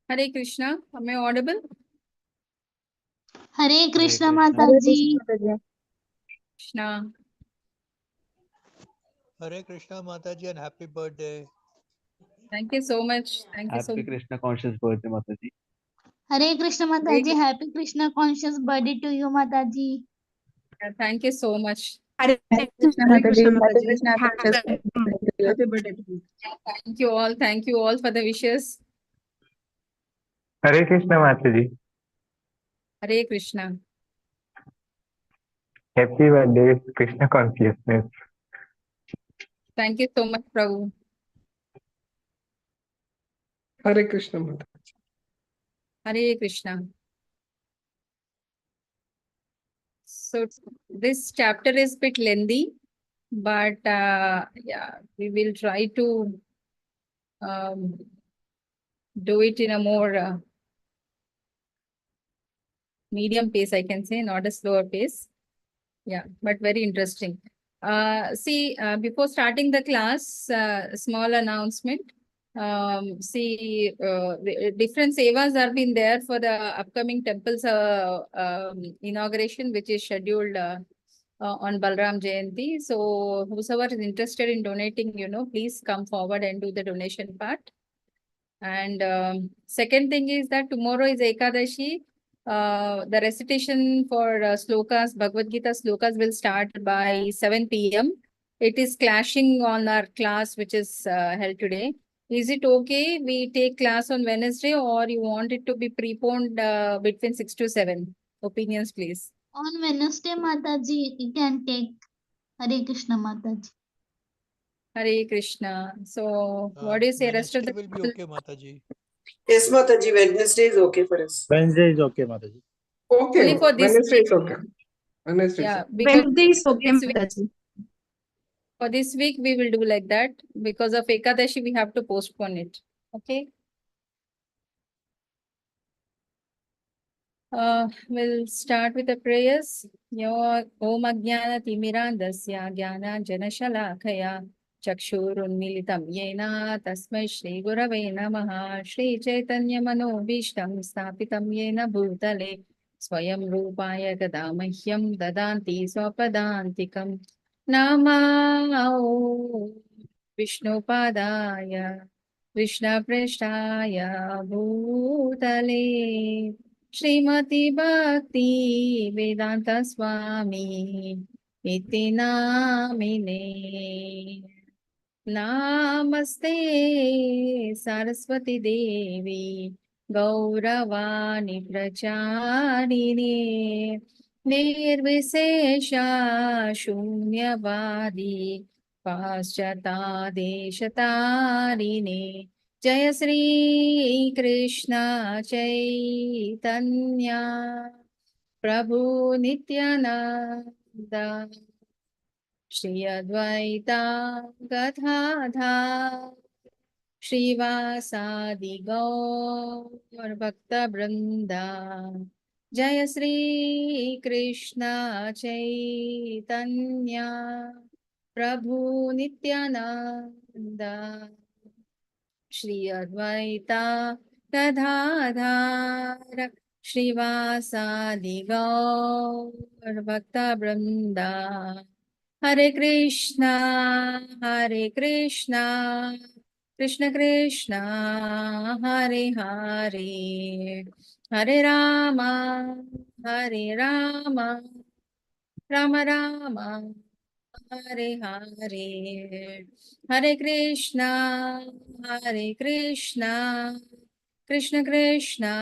Hare Krishna. Am I audible? Hare Krishna Hare Mataji. Krishna. Krishna. Hare Krishna Mataji and happy birthday. Thank you so much. Thank you so Happy much. Krishna conscious birthday, Mataji. Hare Krishna Mataji. Happy Krishna conscious birthday to you Mataji. Thank you so much. Hare Krishna Mataji. Hare Krishna conscious birthday to you. Happy birthday to you. Thank you all. Thank you all for the wishes. Hare Krishna Mataji. Hare Krishna. Happy birthday, Krishna consciousness. Thank you so much, Prabhu. Hare Krishna Mataji. Hare Krishna. So this chapter is a bit lengthy, but yeah, we will try to do it in a more medium pace, I can say, not a slower pace. Yeah, but very interesting. See, before starting the class, small announcement. The different sevas are been there for the upcoming temple's inauguration, which is scheduled on Balram Jayanti. So whosoever is interested in donating, please come forward and do the donation part. And second thing is that tomorrow is Ekadashi. The recitation for slokas, Bhagavad Gita slokas will start by 7 p.m. It is clashing on our class which is held today. Is it okay we take class on Wednesday, or you want it to be preponed between 6 to 7? Opinions, please. On Wednesday Mataji, you can take. Hare Krishna Mataji. Hare Krishna. So what do you say, rest of the Wednesday will be okay, Mataji. Yes, Mataji, Wednesday is okay for us. Wednesday is okay, Mataji. Okay, only for this Wednesday week? is okay. Wednesday is Yeah, okay. because Wednesday is okay, this week, Mataji. for this week, we will do like that. Because of Ekadashi, we have to postpone it. Okay. We'll start with the prayers. Om Ajnana Timirandasya Jnana Janashalakaya Chakshurunmilitam Yena Tasmai Shri Gurave Namaha Shri Chaitanya Manobishtam Stapitam Yena Bhutale Swayam Rupaya Kadamahyam Dadanti Swapadantikam Namao Vishnupadaya Krishna Prestaya Bhutale Srimati Bhakti Vedanta Swami Iti Namine Namaste Saraswati Devi Gauravani Pracharini Nirvisesha Shunyavadi Paschata Deshatarine Jaya Sri Krishna Chaitanya Prabhu Nityananda Shri Advaita Gadadhar Shrivasadi Gaur Bhakta Vrinda Jaya Sri Krishna Chaitanya Prabhu Nityananda Shri Advaita Gadadhar Shrivasadi Gaur Bhakta Vrinda Hare Krishna, Hare Krishna, Krishna Krishna, Hare Hare, Hare Rama, Hare Rama, Rama Rama, Hare Hare, Hare Krishna, Hare Krishna, Krishna Krishna,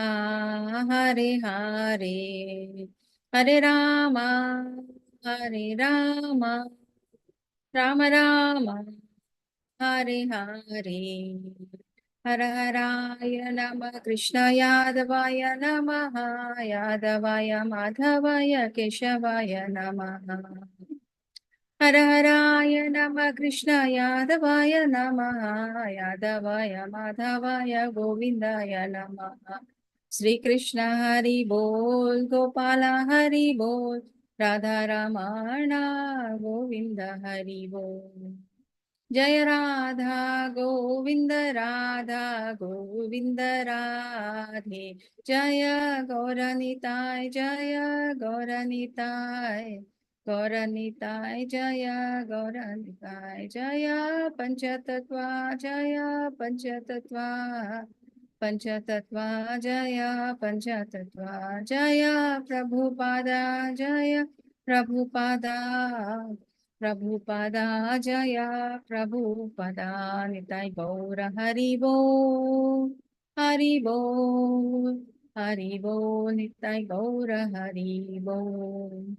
Hare Hare, Hare Rama, Hare Rama, Rama Rama, Hare Hare, Hara Haraya Nama Krishna Yadavaya Namaha Yadavaya Madhavaya Keshavaya Namaha Hara Haraya Nama Krishna Yadavaya Namaha Yadavaya Madhavaya Govindaya Namaha Sri Krishna Hari Bol Gopala Hari Bol Radha Ramana Govinda Hari Bol Jaya Radha Govinda Radha Govinda Radhe Jaya Gauranitai Jaya Gauranitai Gauranitai Jaya Gauranitai Jaya Panchatattva Jaya Panchatattva Panchatattva Jaya Panchatattva Jaya Prabhupada Jaya Prabhupada Prabhupada Jaya Prabhupada Nitai Gaura Haribo Haribo Haribo Nitai Gaura Haribo.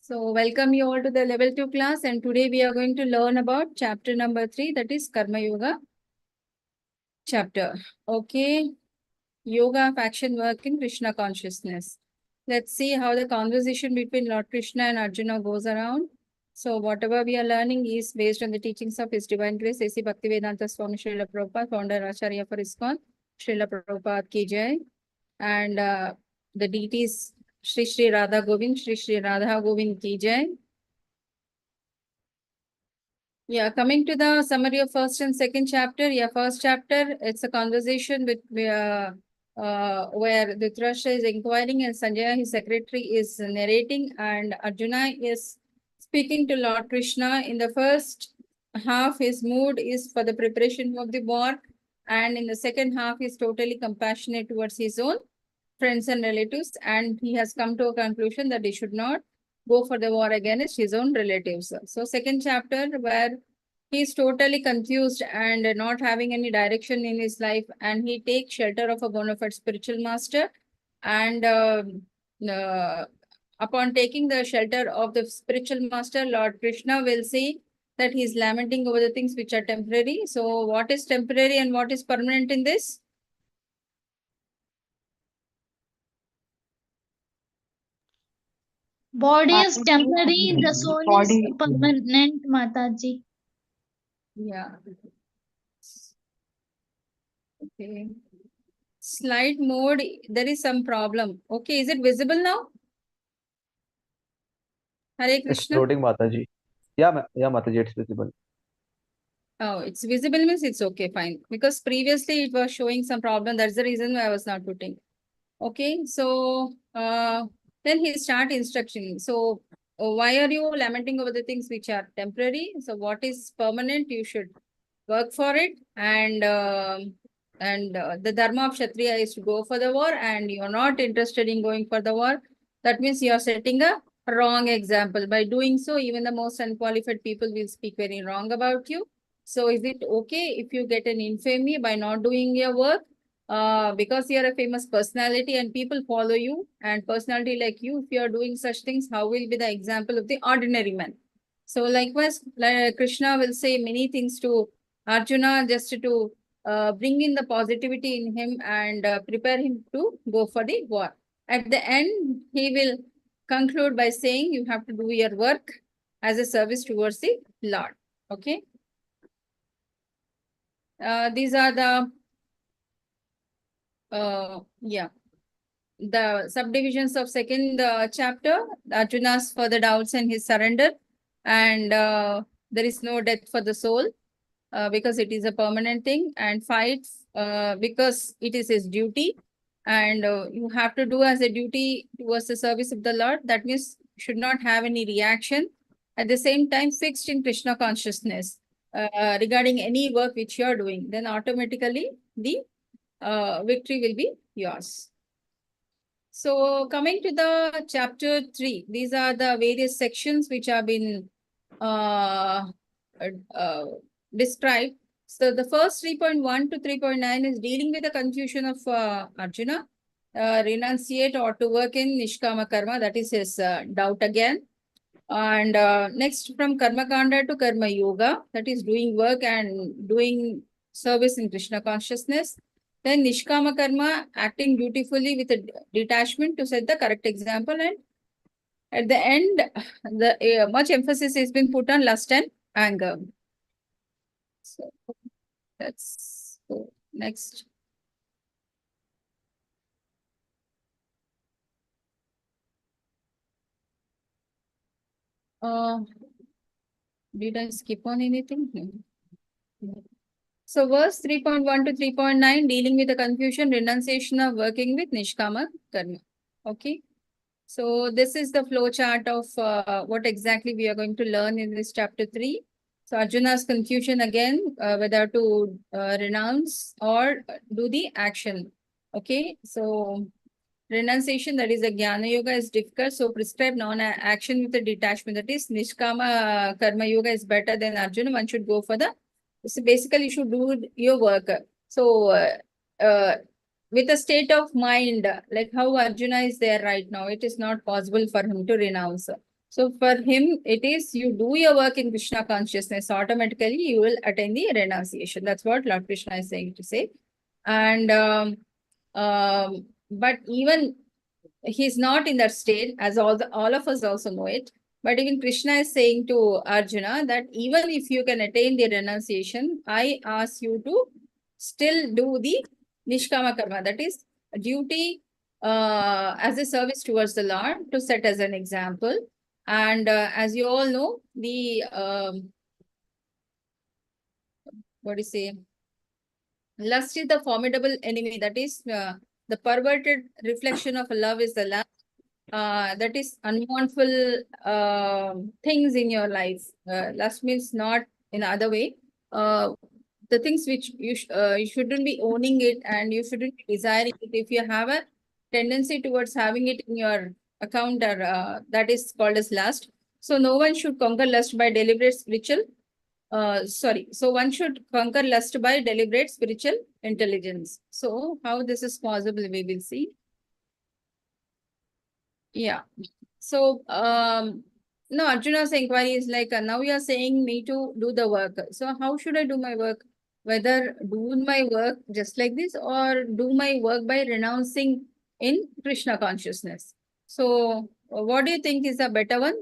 So welcome you all to the level 2 class, and today we are going to learn about chapter number 3, that is Karma Yoga chapter. Okay, Yoga of Action Work in Krishna Consciousness. Let's see how the conversation between Lord Krishna and Arjuna goes around. So whatever we are learning is based on the teachings of His Divine Grace, A.C. Bhaktivedanta Swami Srila Prabhupada, founder Acharya for ISKCON, Srila Prabhupada ki jai. And the deities Shri Shri Radha Govind, Shri Shri Radha Govind ki jai. Yeah, coming to the summary of first and second chapter. Yeah, first chapter, it's a conversation with where Dhritarashtra is inquiring and Sanjaya, his secretary, is narrating, and Arjuna is speaking to Lord Krishna. In the first half, his mood is for the preparation of the war, and in the second half, he's totally compassionate towards his own friends and relatives, and he has come to a conclusion that he should not go for the war against his own relatives. So second chapter, where he is totally confused and not having any direction in his life, and he takes shelter of a bona fide spiritual master, and upon taking the shelter of the spiritual master, Lord Krishna will see that he is lamenting over the things which are temporary. So what is temporary and what is permanent in this? Body is temporary, the Body. soul is Body. permanent, Mataji. Yeah. Okay. Slide mode, there is some problem. Okay, is it visible now? Hare It's Krishna. floating, Mataji. Yeah, Mataji, it's visible. Oh, it's visible means it's okay, fine. Because previously it was showing some problem. That's the reason why I was not putting. Okay, so then he start instruction. So why are you lamenting over the things which are temporary? So what is permanent? You should work for it, and the dharma of Kshatriya is to go for the war, and you're not interested in going for the war. That means you are setting a wrong example. By doing so, even the most unqualified people will speak very wrong about you. So is it okay if you get an infamy by not doing your work? Because you are a famous personality and people follow you, and personality like you, if you are doing such things, how will be the example of the ordinary man? So likewise, like Krishna will say many things to Arjuna just to bring in the positivity in him and prepare him to go for the war. At the end, he will conclude by saying you have to do your work as a service towards the Lord. Okay. These are the the subdivisions of second chapter. Arjuna's further doubts and his surrender, and there is no death for the soul. Because it is a permanent thing, and fights because it is his duty, and you have to do as a duty towards the service of the Lord. That means you should not have any reaction. At the same time, fixed in Krishna consciousness regarding any work which you are doing, then automatically the victory will be yours. So coming to the chapter 3, these are the various sections which have been described. So the first 3.1 to 3.9 is dealing with the confusion of Arjuna. Renunciate or to work in Nishkama Karma, that is his doubt again. And next from Karma Kanda to Karma Yoga, that is doing work and doing service in Krishna consciousness. Then Nishkama Karma, acting dutifully with a detachment to set the correct example. And at the end, the much emphasis has been put on lust and anger. So let's go next. Did I skip on anything? No. So verse 3.1 to 3.9 dealing with the confusion, renunciation of working with Nishkama Karma. Okay. So this is the flow chart of what exactly we are going to learn in this chapter 3. So Arjuna's confusion again, whether to renounce or do the action. Okay. So renunciation, that is a Jnana Yoga, is difficult. So prescribe non-action with a detachment. That is Nishkama Karma Yoga is better than Arjuna. One should go for the, so basically you should do your work. So with a state of mind, like how Arjuna is there right now, it is not possible for him to renounce. So for him, it is you do your work in Krishna consciousness, automatically you will attain the renunciation. That's what Lord Krishna is saying to say. And but even he's not in that state, as all of us also know it. But even Krishna is saying to Arjuna that even if you can attain the renunciation, I ask you to still do the Nishkama Karma, that is duty as a service towards the Lord, to set as an example. And as you all know, the what do you say? Lust is the formidable enemy. That is the perverted reflection of love is the lust. That is unwanted things in your life. Lust means not in other way. The things which you shouldn't be owning it and you shouldn't be desiring it. If you have a tendency towards having it in your account, or that is called as lust. So no one should conquer lust by deliberate spiritual. So one should conquer lust by deliberate spiritual intelligence. So how this is possible, we will see. Yeah. So no, Arjuna's inquiry is like, now you are saying me to do the work. So how should I do my work? Whether do my work just like this or do my work by renouncing in Krishna consciousness. So what do you think is a better one?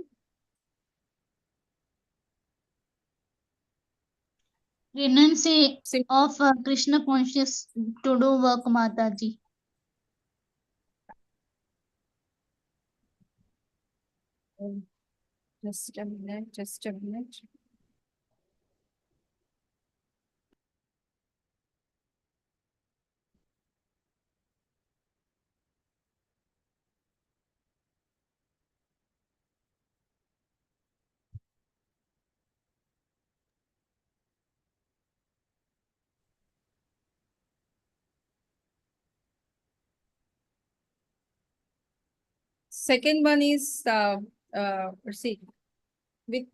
Renunciation of Krishna conscious to do work, Mataji. Just a minute, just a minute. Second one is, let's see, with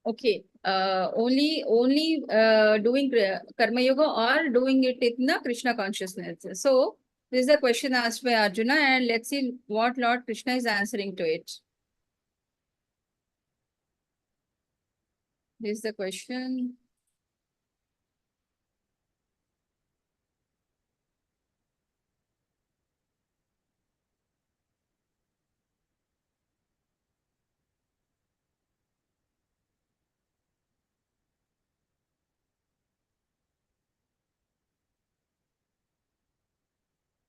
okay, only doing karma yoga or doing it in the Krishna consciousness. So this is a question asked by Arjuna, and let's see what Lord Krishna is answering to it. This is the question.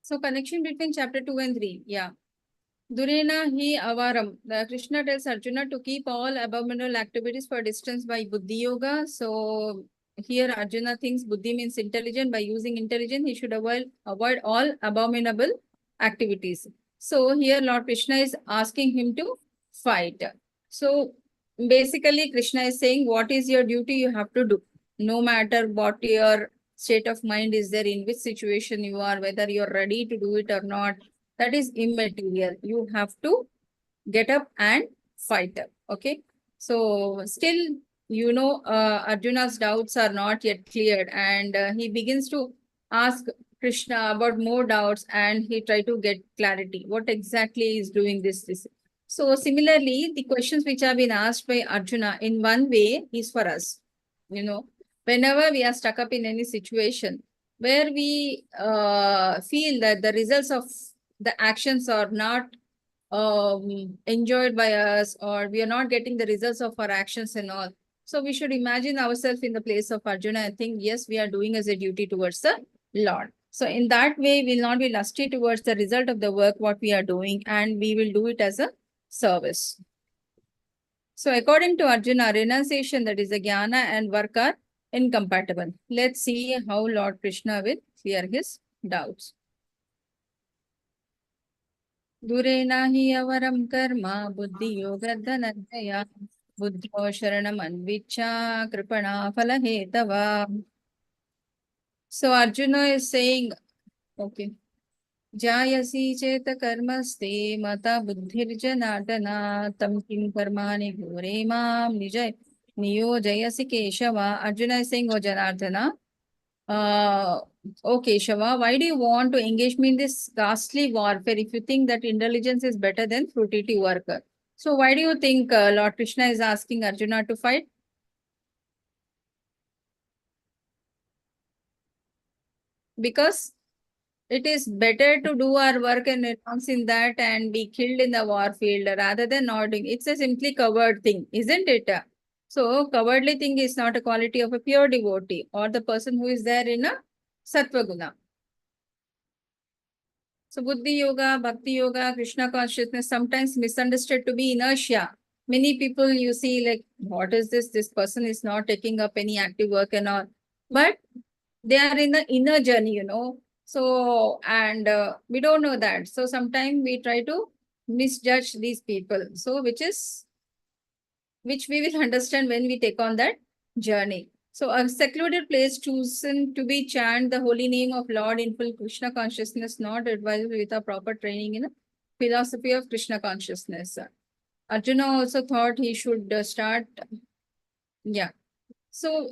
So connection between chapter 2 and 3. Yeah. Durena hi avaram. The Krishna tells Arjuna to keep all abominable activities for distance by buddhi yoga. So here Arjuna thinks buddhi means intelligent. By using intelligence, he should avoid all abominable activities. So here Lord Krishna is asking him to fight. So basically Krishna is saying, what is your duty you have to do. No matter what your state of mind is there, in which situation you are, whether you're ready to do it or not, that is immaterial. You have to get up and fight. Okay. So still, Arjuna's doubts are not yet cleared, and he begins to ask Krishna about more doubts, and he try to get clarity. What exactly is doing this? So similarly, the questions which have been asked by Arjuna in one way is for us. Whenever we are stuck up in any situation where we feel that the results of the actions are not enjoyed by us, or we are not getting the results of our actions and all. So we should imagine ourselves in the place of Arjuna and think, yes, we are doing as a duty towards the Lord. So in that way, we'll not be lusty towards the result of the work, what we are doing, and we will do it as a service. So according to Arjuna, renunciation, that is the jnana, and work are incompatible. Let's see how Lord Krishna will clear his doubts. Durena hi avaram karma buddhi yoga dhananjaya buddho sharanam anvicha kripana palahetava. So Arjuna is saying, okay, Jayasi cheta karmaste mata buddhirjanatana tam kim karmani ghore mam nijay niyojayasi Keshava. Arjuna is saying, oh Janardana, oh Keshava, why do you want to engage me in this ghastly warfare if you think that intelligence is better than fruitive work? So why do you think Lord Krishna is asking Arjuna to fight? Because it is better to do our work and renounce in that and be killed in the war field rather than not doing. It's a simply coward thing, isn't it? So cowardly thing is not a quality of a pure devotee or the person who is there in a sattva guna. So buddhi yoga, bhakti yoga, Krishna consciousness sometimes misunderstood to be inertia. Many people you see like, what is this? This person is not taking up any active work and all. But they are in the inner journey, you know. So, and we don't know that. So sometimes we try to misjudge these people. So which we will understand when we take on that journey. So a secluded place chosen to be chant the holy name of Lord in full Krishna consciousness, not advisable with a proper training in a philosophy of Krishna consciousness. Arjuna also thought he should start, yeah. So,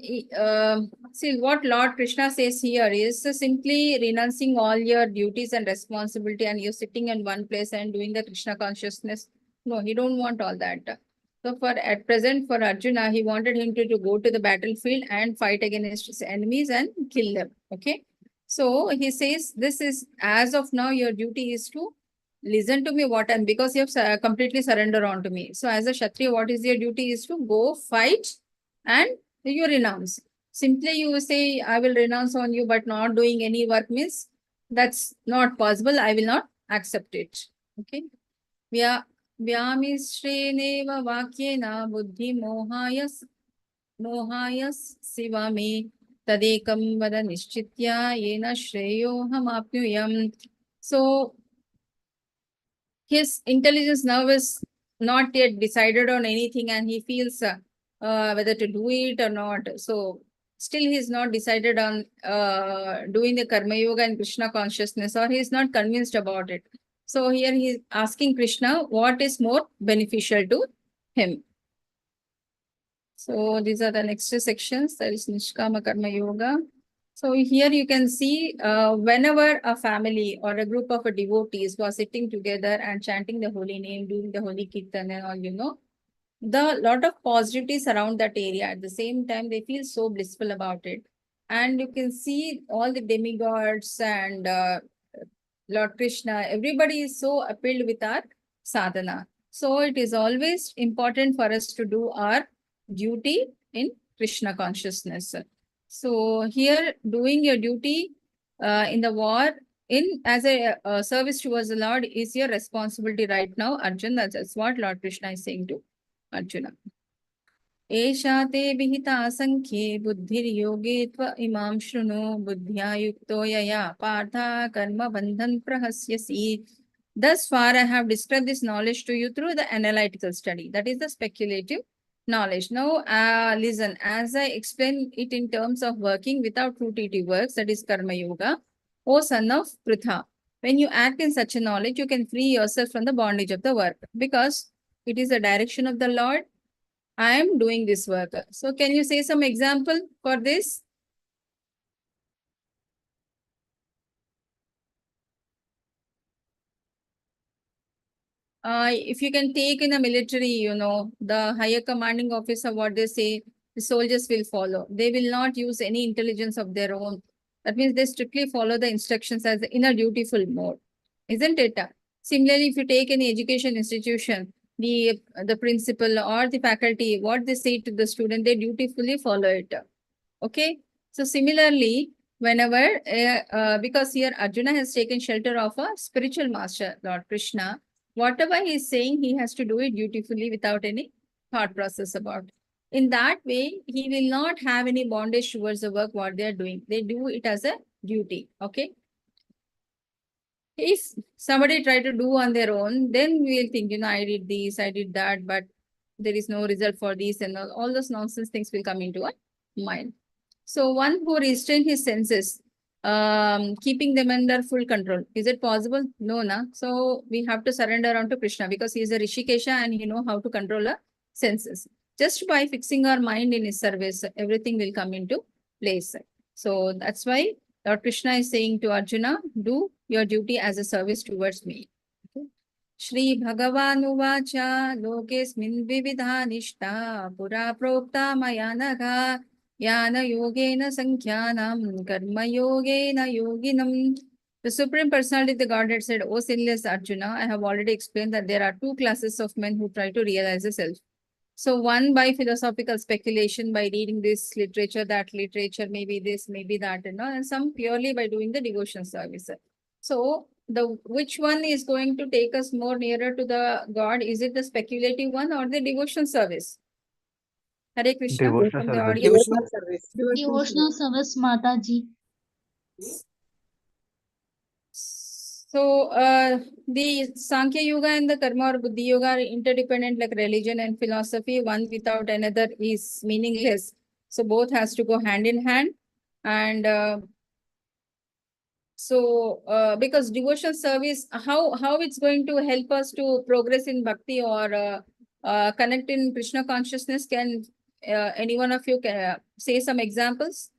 see what Lord Krishna says here is simply renouncing all your duties and responsibility and you're sitting in one place and doing the Krishna consciousness. No, he don't want all that. So for at present for Arjuna, he wanted him to go to the battlefield and fight against his enemies and kill them. Okay. So he says, this is as of now, your duty is to listen to me what and because you have completely surrendered on to me. So as a Kshatriya, what is your duty is to go fight and you renounce. Simply you say, I will renounce on you, but not doing any work means that's not possible. I will not accept it. Okay. Vyamishreneva vakyena buddhi mohayas sivame tadekam vada nishchitya yena shreyoham apnuyam. So his intelligence now is not yet decided on anything and he feels whether to do it or not. So still he is not decided on doing the karma yoga and Krishna consciousness, or he is not convinced about it. So here he is asking Krishna what is more beneficial to him. So these are the next sections. There is Nishkama Karma Yoga. So here you can see whenever a family or a group of devotees were sitting together and chanting the holy name, doing the holy kirtan and all, you know, the lot of positivity surround that area. At the same time, they feel so blissful about it. And you can see all the demigods and Lord Krishna, everybody is so appealed with our sadhana. So it is always important for us to do our duty in Krishna consciousness. So here doing your duty in the war in as a service towards the Lord is your responsibility right now, Arjuna. That's what Lord Krishna is saying to Arjuna. Esha te vihita sankhye buddhiryoge tva imam shruno buddhya yukto yaya partha karma bandhan prahasyasi. Thus far, I have described this knowledge to you through the analytical study. That is the speculative knowledge. Now, listen, as I explain it in terms of working without fruitive works, that is karma yoga, O son of Pritha, when you act in such a knowledge, you can free yourself from the bondage of the work because it is the direction of the Lord. I am doing this work. So can you say some example for this? If you can take in a military, you know, the higher commanding officer, what they say, the soldiers will follow. They will not use any intelligence of their own. That means they strictly follow the instructions as in a dutiful mode, isn't it? Similarly, if you take any education institution, the principal or the faculty, what they say to the student, they dutifully follow it. Okay. So similarly, whenever, because here Arjuna has taken shelter of a spiritual master, Lord Krishna, whatever he is saying, he has to do it dutifully without any thought process about. In that way, he will not have any bondage towards the work what they are doing. They do it as a duty. Okay. If somebody try to do on their own, then we will think, I did this, I did that, but there is no result for this, and all those nonsense things will come into our mind. So one who restrain his senses, keeping them under full control. Is it possible? No, na. So we have to surrender on to Krishna because he is a Rishikesha and he know how to control our senses. Just by fixing our mind in his service, everything will come into place. So that's why Lord Krishna is saying to Arjuna, do your duty as a service towards me. Okay. Shri Bhagavan Uvacha Lokesmin Vividha Nishta Pura Prokta Mayanaga Yana Yogena Sankhyanam Karma Yogena Yoginam. The Supreme Personality of the Godhead said, O sinless Arjuna, I have already explained that there are two classes of men who try to realize the self. So one by philosophical speculation, by reading this literature, that literature, maybe this, maybe that, and some purely by doing the devotion service. So which one is going to take us more nearer to the God? Is it the speculative one or the devotion service? Hare Krishna Devotional from the service. audience. Devotional service. Devotional service, Mataji. So the Sankhya Yoga and the Karma or Buddhi Yoga are interdependent like religion and philosophy. One without another is meaningless. So both has to go hand in hand. And because devotion service, how it's going to help us to progress in bhakti or connect in Krishna consciousness? Can any one of you say some examples?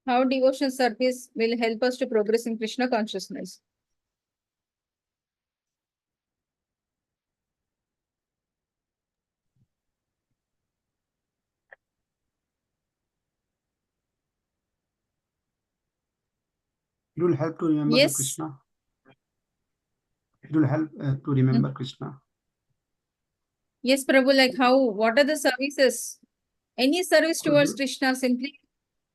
How devotion service will help us to progress in Krishna consciousness? It will help to remember the Yes. Krishna. It will help to remember Krishna. Yes, Prabhu, like how, what are the services? Any service towards Krishna, simply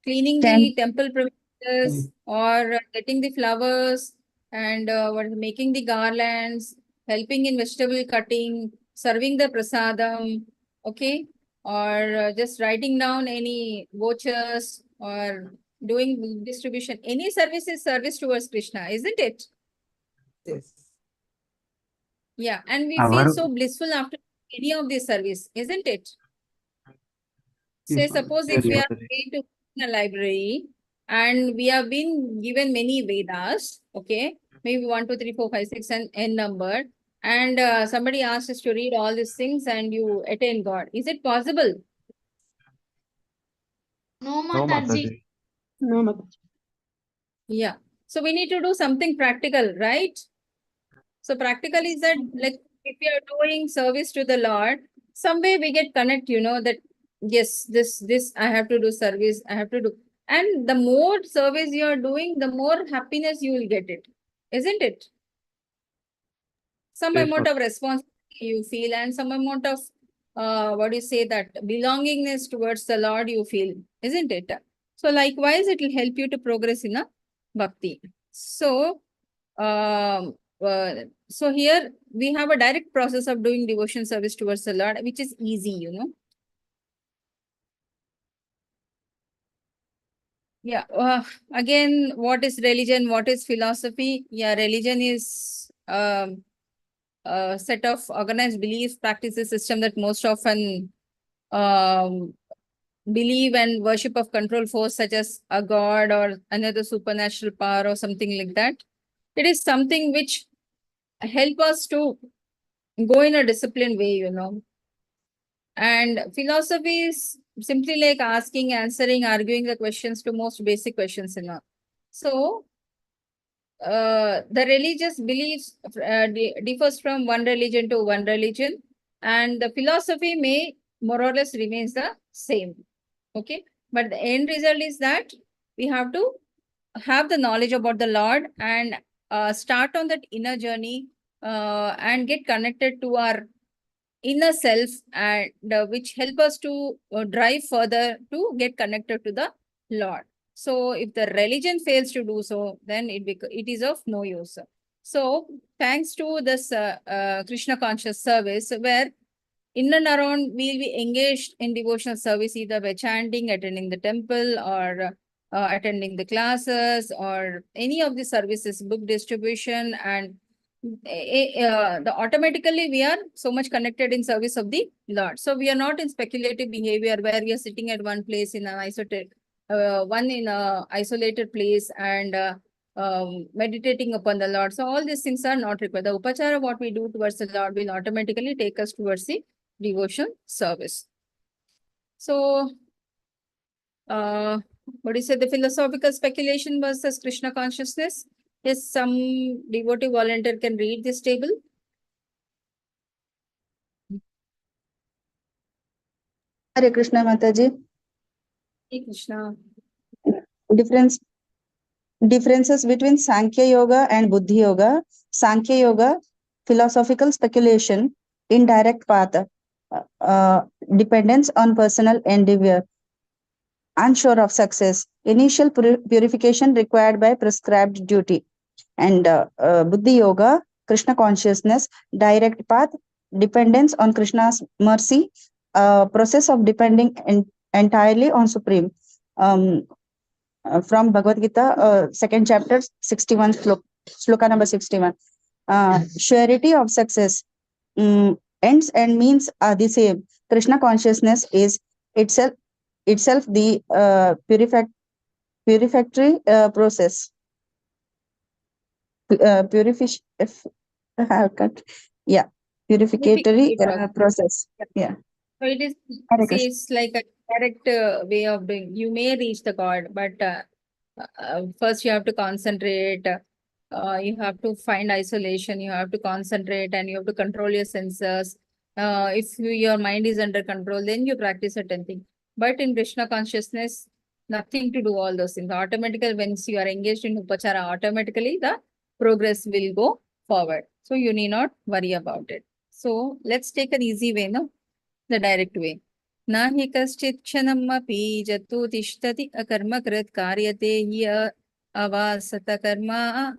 cleaning the temple premises or getting the flowers and making the garlands, helping in vegetable cutting, serving the prasadam, okay? Or just writing down any vouchers or doing distribution. Any service is service towards Krishna, isn't it? Yes. Yeah, and we Our- feel so blissful after any of this service, isn't it? Say, Yes, Mataji. suppose Yes, if we are Mataji. going to a library and we have been given many Vedas, okay, maybe 1, 2, 3, 4, 5, 6, and n number, and somebody asks us to read all these things and you attain God. Is it possible? No, No, Mataji. Mataji. No, Mataji. Yeah. So we need to do something practical, right? So practical is that, like, if you are doing service to the Lord, some way we get connect, that yes, this I have to do service, I have to do. And the more service you are doing, the more happiness you will get it. Isn't it? Some Yes, amount Mataji. of responsibility you feel and some amount of, what do you say, that belongingness towards the Lord you feel, isn't it? So likewise, it will help you to progress in a bhakti. So, so here we have a direct process of doing devotion service towards the Lord, which is easy, Yeah. Again, what is religion? What is philosophy? Yeah, religion is a set of organized beliefs, practices, system that most often believe and worship of control force such as a god or another supernatural power or something like that. It is something which help us to go in a disciplined way, And philosophy is simply like asking, answering, arguing the questions to most basic questions, So, the religious beliefs differs from one religion to one religion, and the philosophy may more or less remains the same. Okay, but the end result is that we have to have the knowledge about the Lord and start on that inner journey and get connected to our inner self and which help us to drive further to get connected to the Lord. So if the religion fails to do so, then it is of no use. So thanks to this Krishna conscious service, where in and around we'll be engaged in devotional service either by chanting, attending the temple, or attending the classes, or any of the services, book distribution, and the automatically we are so much connected in service of the Lord. So we are not in speculative behavior where we are sitting at one place in an isolated place and meditating upon the Lord. So all these things are not required. The upachara, what we do towards the Lord, will automatically take us towards the devotion service. So, what do you say? The philosophical speculation versus Krishna consciousness. Yes, some devotee volunteer can read this table. Hare Krishna Mataji. Hey, Krishna. Differences between Sankhya Yoga and Buddhi Yoga. Sankhya Yoga, philosophical speculation, indirect path, dependence on personal endeavor, unsure of success, initial purification required by prescribed duty. And Buddhi Yoga, Krishna consciousness, direct path, dependence on Krishna's mercy, process of depending entirely on Supreme. From Bhagavad Gita, second chapter, 61 sloka number 61. Surety of success. Ends and means are the same. Krishna consciousness is itself the purificatory process. Purificatory process. Yeah. So it is, Hare see, Krishna. it's like a direct way of doing. You may reach the God, but first you have to concentrate. You have to find isolation. You have to concentrate, and you have to control your senses. If your mind is under control, then you practice certain thing. But in Krishna consciousness, nothing to do all those things. Automatically, once you are engaged in upachara, automatically the progress will go forward. So you need not worry about it. So let's take an easy way, no? The direct way. Nahi kaschit kshanam api jatu tishtati akarmakrit karyate hiya avasata karma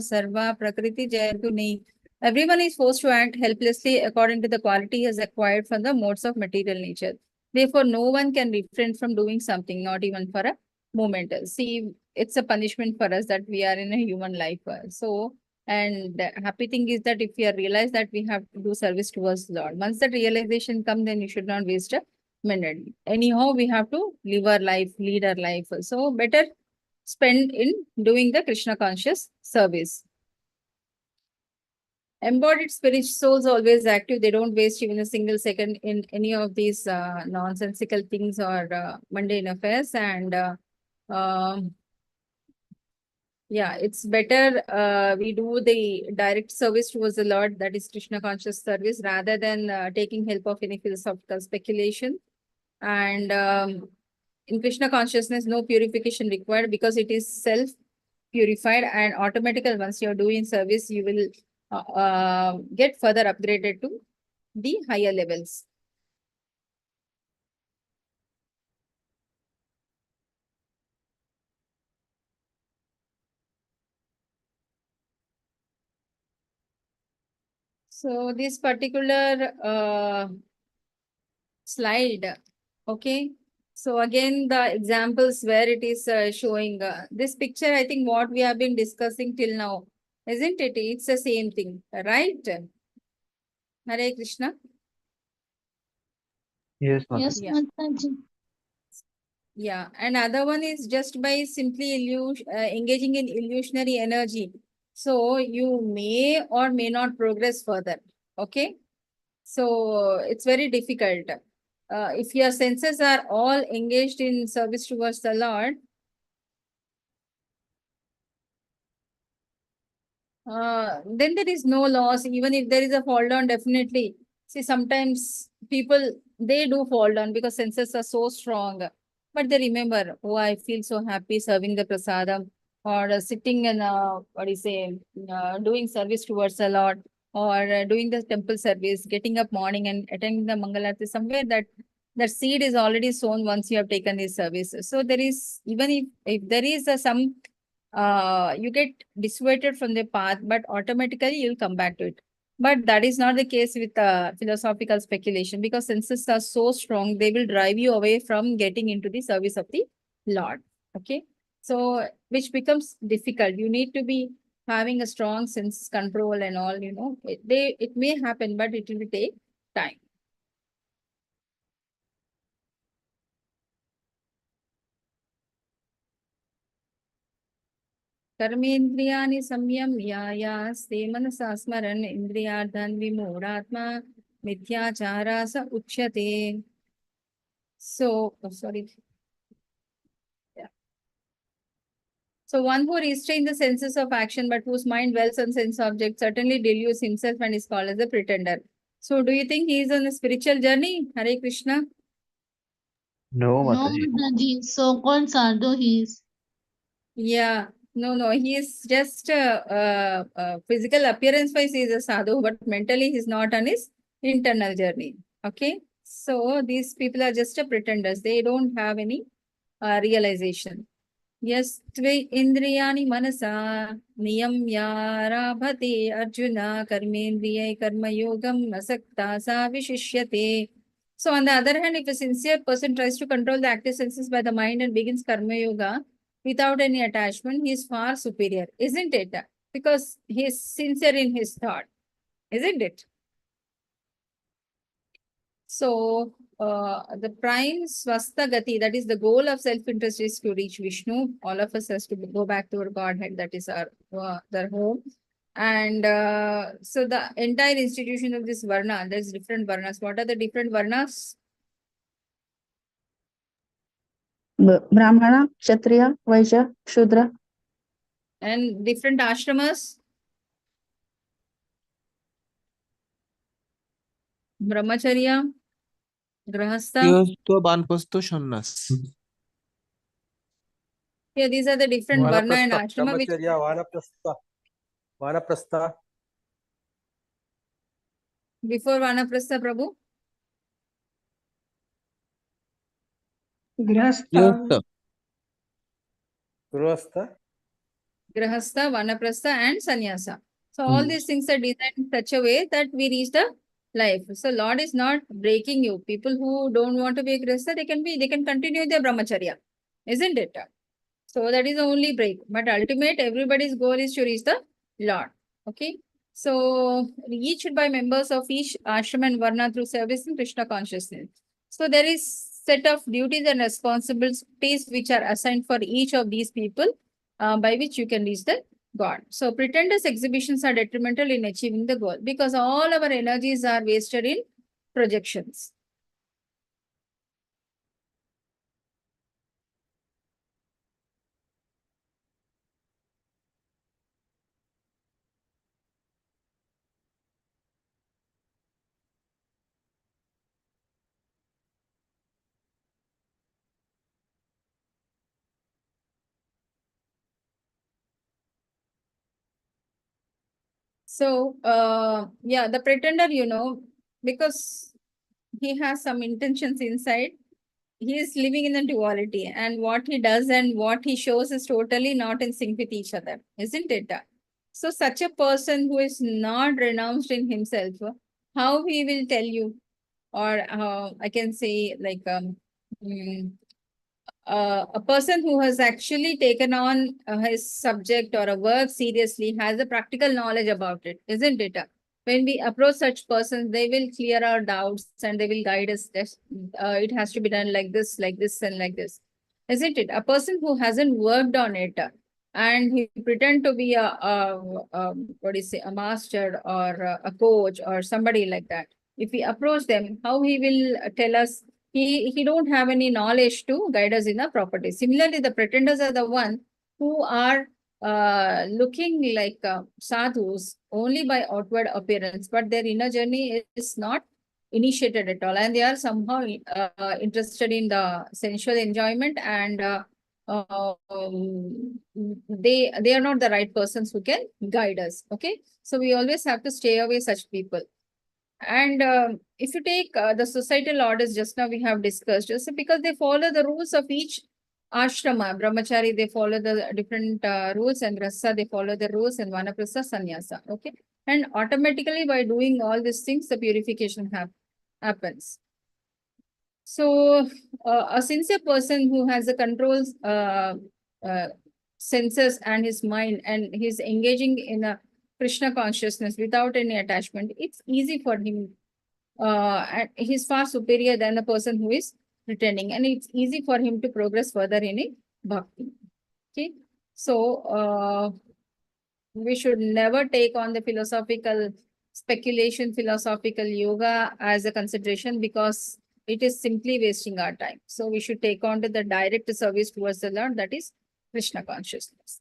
sarva prakriti jayatuni. Everyone is forced to act helplessly according to the quality he has acquired from the modes of material nature. Therefore, no one can refrain from doing something, not even for a moment. See, it's a punishment for us that we are in a human life. So, and the happy thing is that if we realize that we have to do service towards Lord, once that realization comes, then you should not waste a minute. Anyhow, we have to live our life, lead our life. So better spend in doing the Krishna conscious service. Embodied spirit souls always active. They don't waste even a single second in any of these nonsensical things or mundane affairs. And yeah, it's better we do the direct service towards the Lord, that is Krishna conscious service, rather than taking help of any philosophical speculation. And in Krishna consciousness, no purification required because it is self-purified and automatical. Once you're doing service, you will get further upgraded to the higher levels. So this particular slide, okay. So again, the examples where it is showing this picture, I think what we have been discussing till now, isn't it? It's the same thing, right? Hare Krishna. Yes, Yes, Mataji. Yeah. Mataji. Yeah, and other one is just by simply engaging in illusionary energy. So you may or may not progress further. Okay. So it's very difficult. If your senses are all engaged in service towards the Lord, then there is no loss. Even if there is a fall down, definitely. See, sometimes people, they do fall down because senses are so strong. But they remember, oh, I feel so happy serving the prasadam or sitting in, what do you say, doing service towards the Lord. or doing the temple service, getting up morning and attending the Mangalarti, somewhere that seed is already sown once you have taken these services. So there is, even if there is some, you get dissuaded from the path, but automatically you'll come back to it. But that is not the case with philosophical speculation, because senses are so strong, they will drive you away from getting into the service of the Lord. Okay. So, which becomes difficult. You need to be having a strong sense control and all, it may happen, but it will take time. कर्मेन्द्रियाणि संयम्य यास्ते मनसा स्मरन् इन्द्रियार्थान् विमूढात्मा मिथ्याचारः स उच्यते. So, sorry. Yeah. So one who restrains the senses of action but whose mind dwells on sense objects certainly deludes himself and is called as a pretender. So do you think he is on a spiritual journey? Hare Krishna. No, No, Mataji. Mataji. So-called sadhu he is. Yeah. No. He is just physical appearance wise he is a sadhu, but mentally he is not on his internal journey. Okay. So these people are just pretenders. They don't have any realization. Yes, tve indriyani manasa niyamyarabhate arjuna karmendriyai karma yogam asakta sa vishishyate. So on the other hand, if a sincere person tries to control the active senses by the mind and begins karma yoga without any attachment, he is far superior, isn't it? Because he is sincere in his thought, isn't it? So, the prime swasta gati, that is the goal of self-interest, is to reach Vishnu. All of us has to go back to our Godhead, that is their home. And so the entire institution of this varna, there's different varnas. What are the different varnas? Brahmana, Kshatriya, Vaishya, Shudra. And different ashramas? Brahmacharya, Grahastha. গৃহস্থ বানপ্রস্থ সন্ন্যাস Yeah, these are the different varna and Vanaprastha, ashrama which Brahmacharya, Vanaprastha, Vanaprastha, before Vanaprastha, Prabhu. গৃহস্থ Grihastha, Grahastha, Vanaprastha, and Sannyasa. So all these things are designed in such a way that we reach the life. So Lord is not breaking you. People who don't want to be a Grahastha, they can continue their brahmacharya, isn't it? So that is the only break. But ultimate, everybody's goal is to reach the Lord. Okay. So reached by members of each ashram and varna through service in Krishna consciousness. So there is set of duties and responsibilities which are assigned for each of these people, by which you can reach the God. So pretenders' exhibitions are detrimental in achieving the goal because all our energies are wasted in projections. So, yeah, the pretender, because he has some intentions inside, he is living in a duality, and what he does and what he shows is totally not in sync with each other, isn't it? So such a person who is not renounced in himself, how he will tell you, or I can say like a person who has actually taken on his subject or a work seriously has a practical knowledge about it, isn't it? When we approach such persons, they will clear our doubts and they will guide us. It has to be done like this, and like this, isn't it? A person who hasn't worked on it and he pretend to be what do you say, a master or a coach or somebody like that. If we approach them, how he will tell us? He don't have any knowledge to guide us in the property. Similarly, the pretenders are the one who are looking like sadhus only by outward appearance, but their inner journey is not initiated at all, and they are somehow interested in the sensual enjoyment and they are not the right persons who can guide us. Okay, so we always have to stay away such people. And if you take the societal orders, just now we have discussed, just because they follow the rules of each ashrama. Brahmachari, they follow the different rules, and Rasa, they follow the rules, and Vanaprastha, Sannyasa. Okay, and automatically by doing all these things, the purification happens. So a sincere person who has the controls senses and his mind, and he's engaging in a Krishna consciousness without any attachment, it's easy for him. And he's far superior than the person who is pretending, and it's easy for him to progress further in a bhakti. Okay, so we should never take on the philosophical speculation, philosophical yoga as a consideration, because it is simply wasting our time. So we should take on to the direct service towards the Lord, that is Krishna consciousness.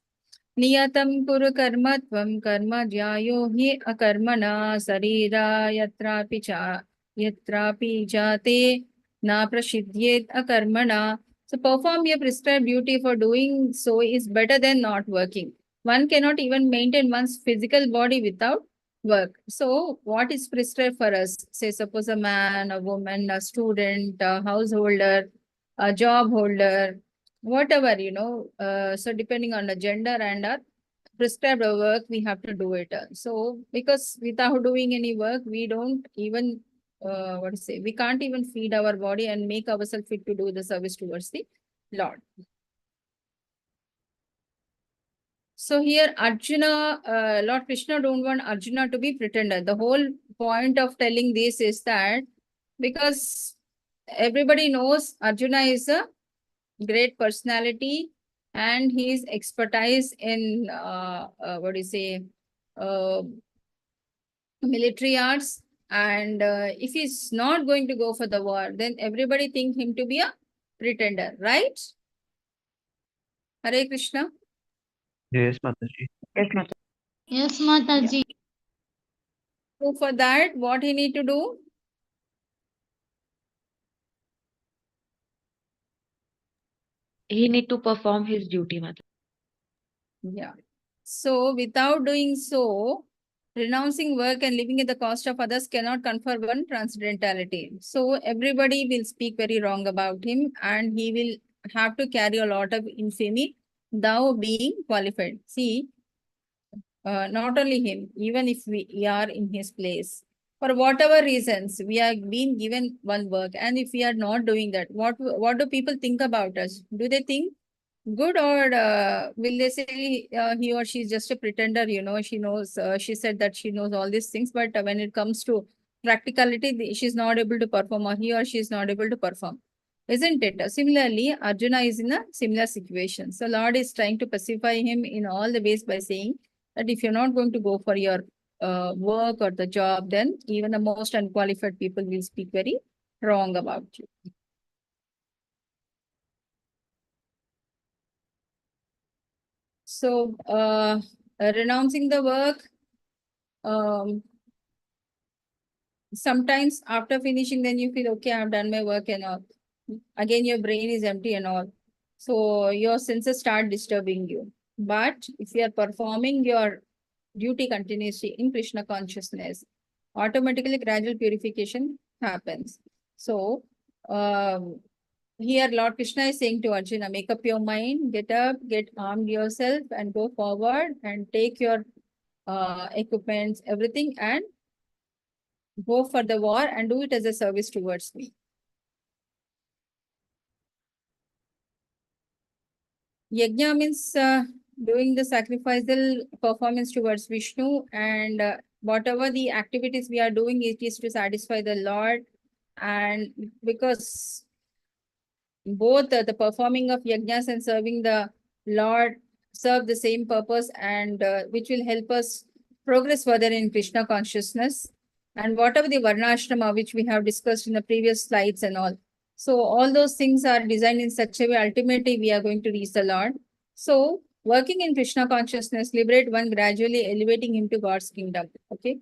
Niyatam kuru karma tvam karma jyayo hi akarmana sarira yatrapi jate na prashidyet akarmana. So perform your prescribed duty, for doing so is better than not working. One cannot even maintain one's physical body without work. So what is prescribed for us? Say suppose a man, a woman, a student, a householder, a job holder, whatever, so depending on the gender and our prescribed work, we have to do it. So because without doing any work, we don't even we can't even feed our body and make ourselves fit to do the service towards the Lord. So here Arjuna, Lord Krishna don't want Arjuna to be pretender. The whole point of telling this is that because everybody knows Arjuna is a great personality, and his expertise in military arts, and if he's not going to go for the war, then everybody think him to be a pretender, right? Hare Krishna. Yes, Mataji. Yes, Mataji. Yes, Mataji. So for that, what he need to do? He need to perform his duty, Mataji. Yeah. So without doing so, renouncing work and living at the cost of others cannot confer one transcendentality. So everybody will speak very wrong about him, and he will have to carry a lot of infamy, thou being qualified. See, not only him, even if we are in his place, for whatever reasons, we are being given one work, and if we are not doing that, what do people think about us? Do they think good, or will they say he or she is just a pretender? She knows, she said that she knows all these things, but when it comes to practicality, she's not able to perform, or he or she is not able to perform, isn't it? Similarly, Arjuna is in a similar situation. So Lord is trying to pacify him in all the ways by saying that if you're not going to go for your work or the job, then even the most unqualified people will speak very wrong about you. So, renouncing the work, sometimes after finishing, then you feel, okay, I've done my work and all. Again, your brain is empty and all. So your senses start disturbing you. But if you are performing your duty continuously in Krishna consciousness, automatically gradual purification happens. So, here Lord Krishna is saying to Arjuna, make up your mind, get up, get armed yourself, and go forward and take your equipments, everything, and go for the war and do it as a service towards me. Yajna means doing the sacrificial performance towards Vishnu, and whatever the activities we are doing, it is to satisfy the Lord. And because both the performing of yajnas and serving the Lord serve the same purpose, and which will help us progress further in Krishna consciousness. And whatever the varnashrama, which we have discussed in the previous slides and all. So all those things are designed in such a way, ultimately we are going to reach the Lord. So working in Krishna consciousness, liberate one, gradually elevating him to God's kingdom. Okay.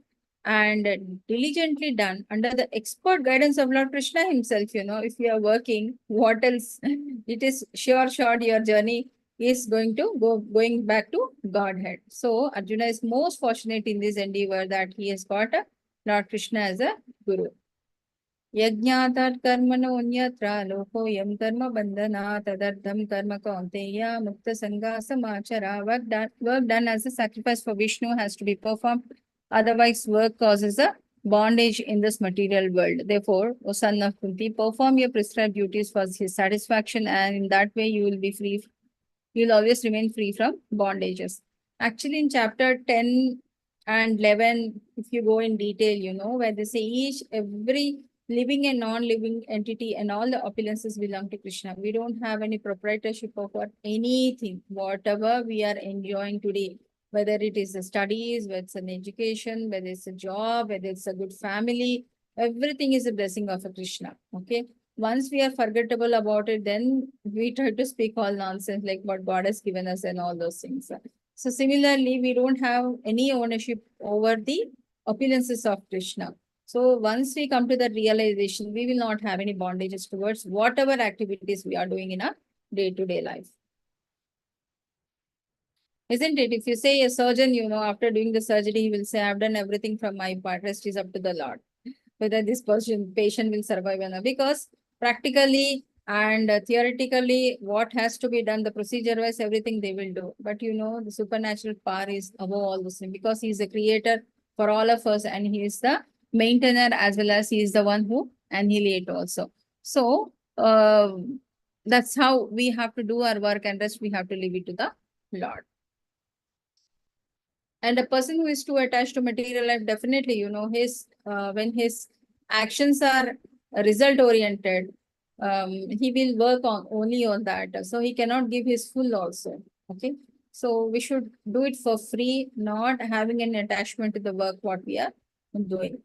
and diligently done under the expert guidance of Lord Krishna himself, if you are working, what else? It is sure your journey is going back to Godhead. So Arjuna is most fortunate in this endeavor that he has got a Lord Krishna as a guru. Yajnatat karmano unyatra loko yam karma bandhana tadardham karma kaunteya mukta sangha samachara. Work done as a sacrifice for Vishnu has to be performed. Otherwise, work causes a bondage in this material world. Therefore, O son of Kunti, perform your prescribed duties for his satisfaction, and in that way you will be free. You will always remain free from bondages. Actually, in chapter 10 and 11, if you go in detail, where they say every living and non-living entity and all the opulences belong to Krishna. We don't have any proprietorship over anything. Whatever we are enjoying today, whether it is the studies, whether it's an education, whether it's a job, whether it's a good family, everything is a blessing of a Krishna. Okay. Once we are forgettable about it, then we try to speak all nonsense like what God has given us and all those things. So similarly, we don't have any ownership over the opulences of Krishna. So once we come to that realization, we will not have any bondages towards whatever activities we are doing in our day-to-day life. Isn't it? If you say a surgeon, after doing the surgery, he will say, I've done everything from my part, rest is up to the Lord. Whether this patient will survive or not. Because practically and theoretically, what has to be done, the procedure-wise, everything they will do. But the supernatural power is above all those things because he is the creator for all of us and he is the maintainer as well as he is the one who annihilate also. So, that's how we have to do our work and rest we have to leave it to the Lord. And a person who is too attached to material life, definitely, his when his actions are result oriented, he will work only on that. So he cannot give his full also. Okay. So we should do it for free, not having an attachment to the work what we are doing.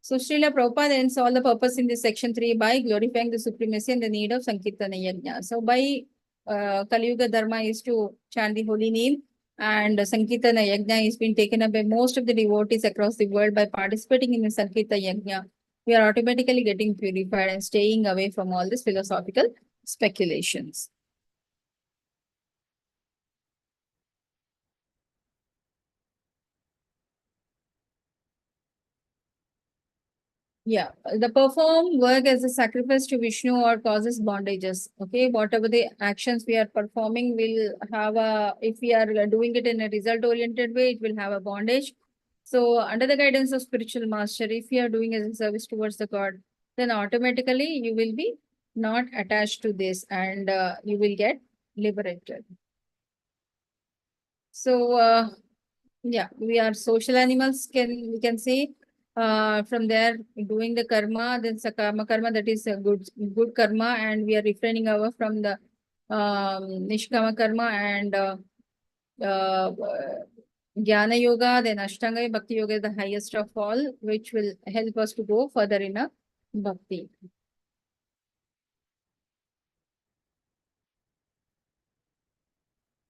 So Srila Prabhupada ends all the purpose in this section 3 by glorifying the supremacy and the need of Sankirtana Yajna. So by Kali Yuga Dharma is to chant the holy name and Sankirtana Yajna is being taken up by most of the devotees across the world. By participating in the Sankirtana Yajna, we are automatically getting purified and staying away from all these philosophical speculations. Yeah, the perform work as a sacrifice to Vishnu or causes bondages. Okay, whatever the actions we are performing will have if we are doing it in a result-oriented way, it will have a bondage. So under the guidance of spiritual master, if you are doing as a service towards the God, then automatically you will be not attached to this and you will get liberated. So yeah, we are social animals, we can say. From there doing the karma, then karma that is a good karma, and we are refraining our from the nishkama karma and jnana yoga, then ashtanga bhakti yoga is the highest of all, which will help us to go further in a bhakti.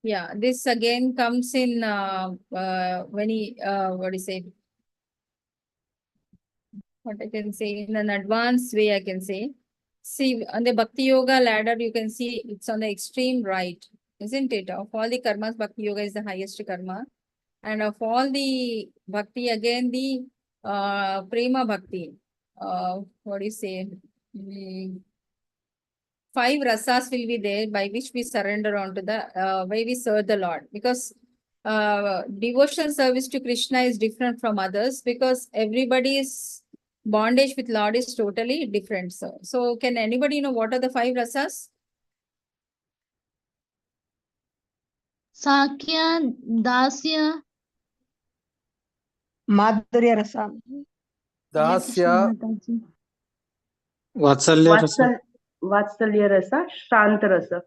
Yeah, this again comes in when he what do you say? What I can say in an advanced way, I can say. See, on the Bhakti Yoga ladder, you can see it's on the extreme right, isn't it? Of all the karmas, Bhakti Yoga is the highest karma. And of all the Bhakti, again, the Prema Bhakti. What do you say? 5 rasas will be there by which we surrender onto the way we serve the Lord. Because devotional service to Krishna is different from others because everybody's bondage with Lord is totally different. So can anybody know what are the 5 rasas? Sakya, Dasya, Madhurya Rasa. Hare Krishna Dasya, Mataji. Vatsalya Rasa. Vatsalya Rasa, Shanta Rasa.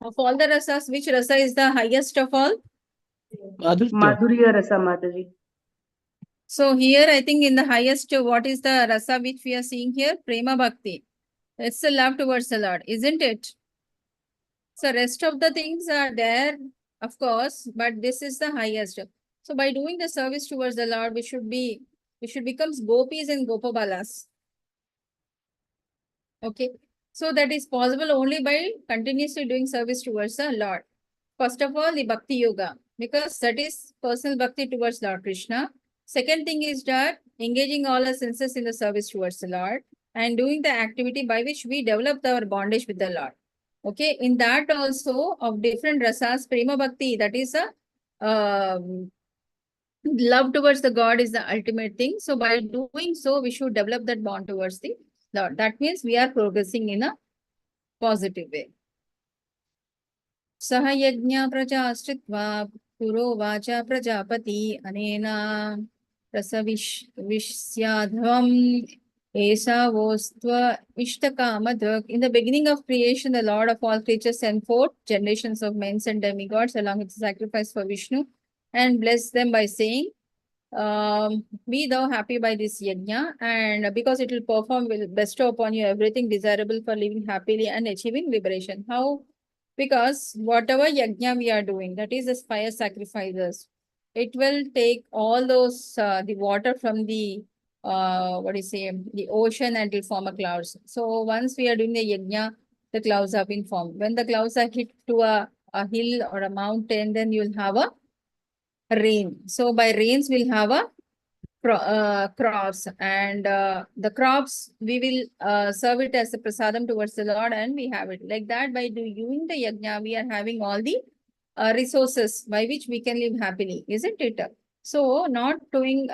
Of all the rasas, which rasa is the highest of all? Madhurya Rasa, Mataji. So here, I think in the highest, what is the rasa which we are seeing here? Prema Bhakti. It's the love towards the Lord, isn't it? So rest of the things are there, of course, but this is the highest. So by doing the service towards the Lord, we should become gopis and gopabalas. Okay. So that is possible only by continuously doing service towards the Lord. First of all, the Bhakti Yoga, because that is personal bhakti towards Lord Krishna. Second thing is that engaging all our senses in the service towards the Lord and doing the activity by which we develop our bondage with the Lord. Okay, in that also of different rasas, prema bhakti, that is a love towards the God is the ultimate thing. So by doing so, we should develop that bond towards the Lord. That means we are progressing in a positive way. Saha yajna prajastritva puro vacha prajapati anena rasavishyadhvam esa vostva ishtakamadhak. In the beginning of creation, the Lord of all creatures sent forth generations of men and demigods along with the sacrifice for Vishnu and blessed them by saying, be thou happy by this yajna, and because it will bestow upon you everything desirable for living happily and achieving liberation. How? Because whatever yajna we are doing, that is the fire sacrifices, it will take all those the water from the the ocean and will form a clouds. So once we are doing the yajna, the clouds have been formed. When the clouds are hit to a hill or a mountain, then you'll have a rain. So by rains we'll have a crops, and the crops we will serve it as a prasadam towards the Lord, and we have it like that. By doing the yajna, we are having all the resources by which we can live happily, isn't it? So not doing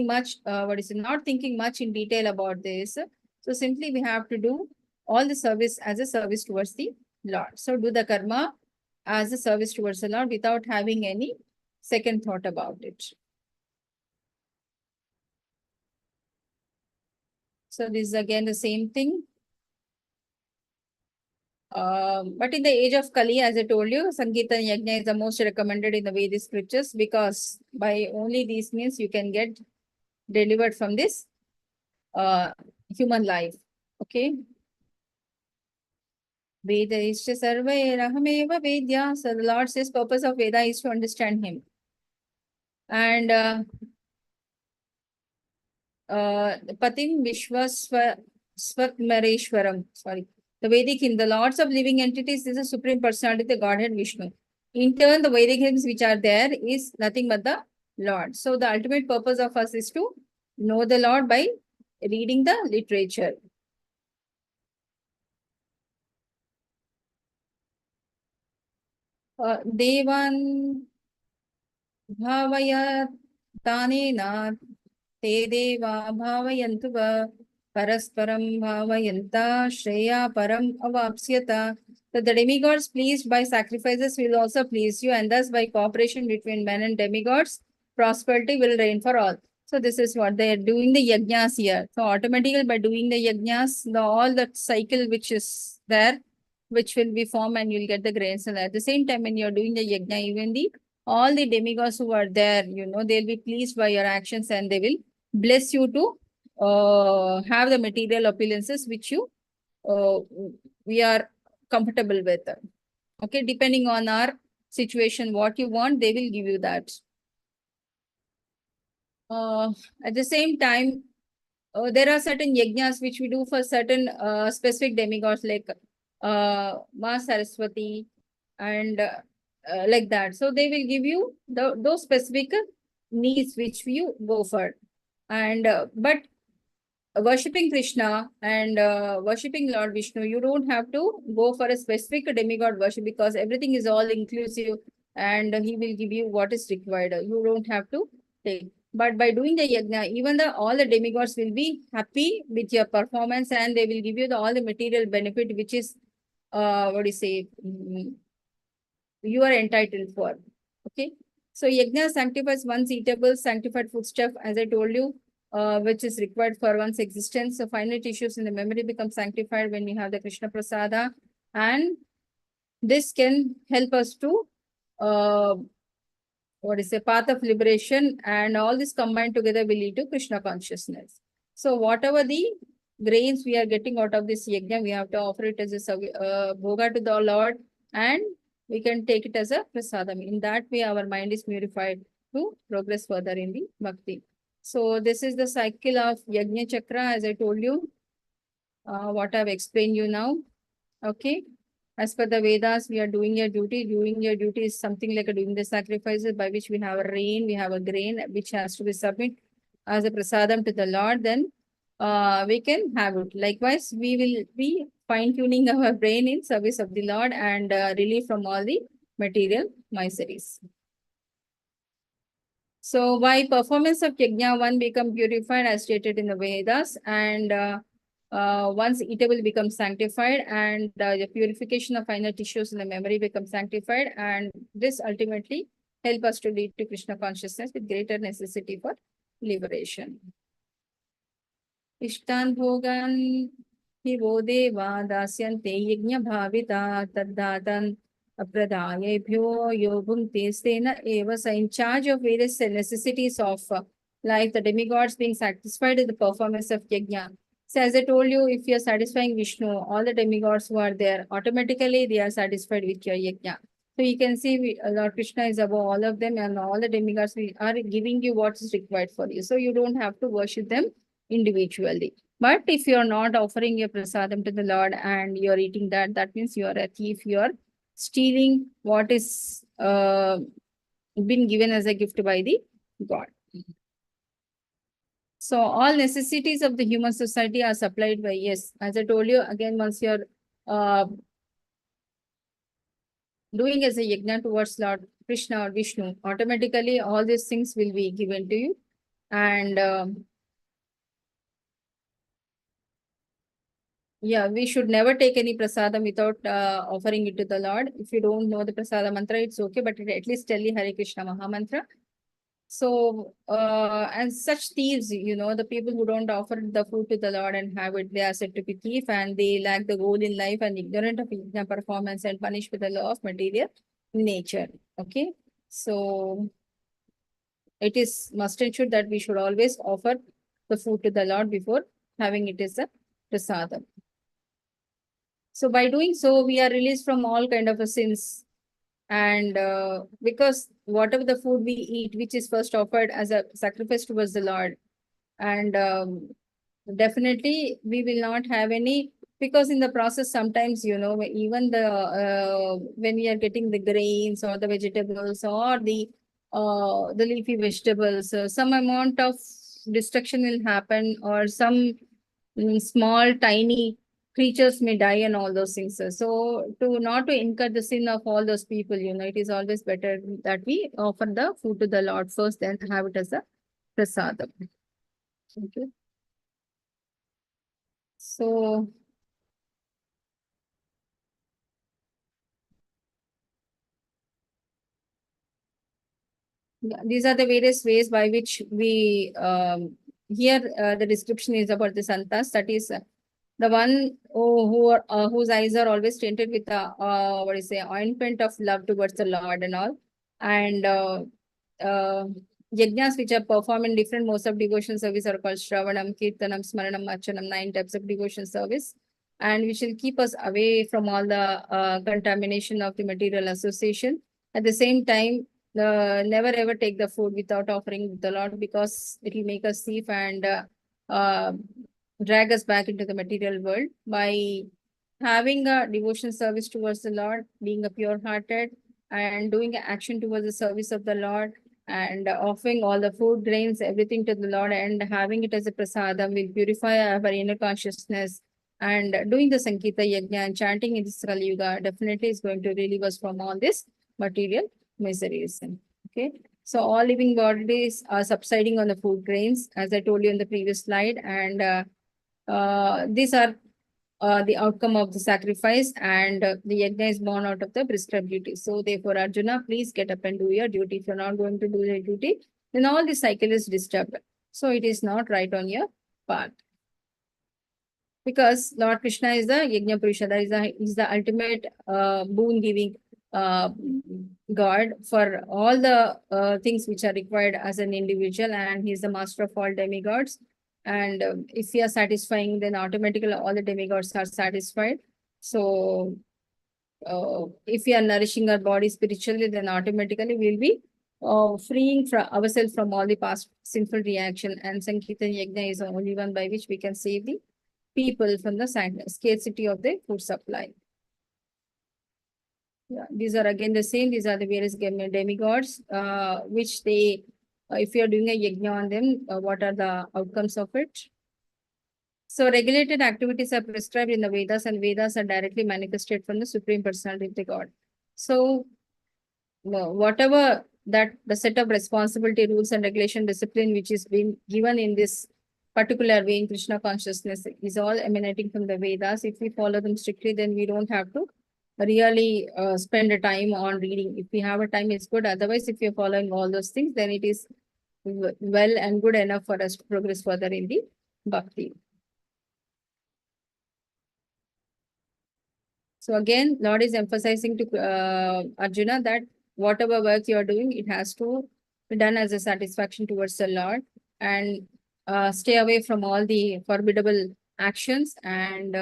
much, not thinking much in detail about this. So simply we have to do all the service as a service towards the Lord. So do the karma as a service towards the Lord without having any second thought about it. So this is again the same thing. But in the age of Kali, as I told you, Sankirtan Yajna is the most recommended in the Vedic scriptures, because by only these means you can get delivered from this human life. Okay. Veda ischa sarvairahameva vedya. So the Lord says purpose of Veda is to understand him. And Patim Vishwasvatmareshwaram. Sorry. The Vedic hymn, the Lords of living entities is the Supreme Personality, the Godhead Vishnu. In turn, the Vedic hymns which are there is nothing but the Lord. So the ultimate purpose of us is to know the Lord by reading the literature. Devan bhavaya tanena te deva bhavayantuva parasparam bhavayanta shreya param avapsyata. So the demigods pleased by sacrifices will also please you, and thus by cooperation between men and demigods, prosperity will reign for all. So this is what they are doing the yajnas here. So automatically by doing the yajnas, all that cycle which is there, which will be formed, and you'll get the grains. And at the same time, when you're doing the yajna, even all the demigods who are there, they'll be pleased by your actions, and they will bless you to have the material opulences which we are comfortable with. Okay, depending on our situation, what you want, they will give you that. At the same time, there are certain yajnas which we do for certain specific demigods, like Ma Saraswati and like that. So they will give you those specific needs which you go for. And but worshipping Krishna and worshipping Lord Vishnu, you don't have to go for a specific demigod worship, because everything is all inclusive and he will give you what is required. You don't have to take. But by doing the yajna, even all the demigods will be happy with your performance, and they will give you all the material benefit which is you are entitled for. Okay. So yajna sanctifies one's eatable, sanctified foodstuff, as I told you, which is required for one's existence. So finite tissues in the memory become sanctified when we have the Krishna Prasada, and this can help us to path of liberation, and all this combined together will lead to Krishna consciousness. So whatever the grains we are getting out of this yajna, we have to offer it as a bhoga to the Lord, and we can take it as a prasadam. In that way, our mind is purified to progress further in the bhakti. So this is the cycle of Yajna Chakra, as I told you, what I've explained you now. Okay. As per the Vedas, we are doing your duty. Doing your duty is something like doing the sacrifices by which we have a rain, we have a grain, which has to be submitted as a prasadam to the Lord. Then we can have it. Likewise, we will be fine-tuning our brain in service of the Lord and relief from all the material miseries. So by performance of yajna, one become purified as stated in the Vedas, and once eatable becomes sanctified, and the purification of finer tissues in the memory becomes sanctified, and this ultimately help us to lead to Krishna consciousness with greater necessity for liberation. Ishtan bhogan hi wo deva dasyante yajna bhavita taddatan apradayebhyo yogum testena eva. So in charge of various necessities of life, the demigods being satisfied with the performance of yajna. So as I told you, if you are satisfying Vishnu, all the demigods who are there, automatically they are satisfied with your yajna. So you can see Lord Krishna is above all of them, and all the demigods are giving you what is required for you. So you don't have to worship them individually. But if you are not offering your prasadam to the Lord and you are eating that, that means you are a thief, you are stealing what is been given as a gift by the God. So all necessities of the human society are supplied by, yes, as I told you, again, once you're doing as a yajna towards Lord Krishna or Vishnu, automatically all these things will be given to you. And yeah, we should never take any prasadam without offering it to the Lord. If you don't know the prasada mantra, it's okay, but at least tell the Hare Krishna Maha Mantra. So, and such thieves, you know, the people who don't offer the food to the Lord and have it, they are said to be thief, and they lack the goal in life and ignorant of yajna performance and punished with the law of material nature. Okay. So it is must and should that we should always offer the food to the Lord before having it as a prasadam. So by doing so, we are released from all kind of sins. And because whatever the food we eat, which is first offered as a sacrifice towards the Lord, and definitely we will not have any, because in the process sometimes, you know, even the when we are getting the grains or the vegetables or the leafy vegetables, some amount of destruction will happen, or some small tiny creatures may die and all those things. So to not to incur the sin of all those people, you know, it is always better that we offer the food to the Lord first, then have it as a prasadam. Okay. So yeah, these are the various ways by which we here the description is about the santas, that is the one who are, whose eyes are always tinted with the what is say ointment of love towards the Lord and all, and yajnas which are performed in different modes of devotion service are called Shravanam, Kirtanam, Smaranam, Archanam, 9 types of devotion service, and which will keep us away from all the contamination of the material association. At the same time, never ever take the food without offering the Lord, because it will make us thief and drag us back into the material world. By having a devotion service towards the Lord, being a pure-hearted and doing action towards the service of the Lord, and offering all the food, grains, everything to the Lord, and having it as a prasadam will purify our inner consciousness. And doing the Sankita Yajna and chanting in this Kali Yuga definitely is going to relieve us from all this material miseries. Okay. So all living bodies are subsiding on the food grains, as I told you in the previous slide, and these are the outcome of the sacrifice, and the yajna is born out of the prescribed duty. So therefore, Arjuna, please get up and do your duty. If you're not going to do your duty, then all the cycle is disturbed. So it is not right on your part. Because Lord Krishna is the Yajna Purusha, that is the ultimate boon giving God for all the things which are required as an individual, and he is the master of all demigods. And if we are satisfying, then automatically all the demigods are satisfied. So if we are nourishing our body spiritually, then automatically we'll be freeing ourselves from all the past sinful reaction. And Sankirtan Yajna is the only one by which we can save the people from the scarcity of the food supply. Yeah, these are again the same. These are the various demigods, which they, if you are doing a yajna on them, what are the outcomes of it? So regulated activities are prescribed in the Vedas, and Vedas are directly manifested from the Supreme Personality of the God. So whatever that the set of responsibility, rules and regulation, discipline, which is being given in this particular way in Krishna consciousness is all emanating from the Vedas. If we follow them strictly, then we don't have to really spend a time on reading. If we have a time, it's good. Otherwise, if you're following all those things, then it is well and good enough for us to progress further in the bhakti. So again, Lord is emphasizing to Arjuna that whatever work you are doing, it has to be done as a satisfaction towards the Lord, and stay away from all the formidable actions. And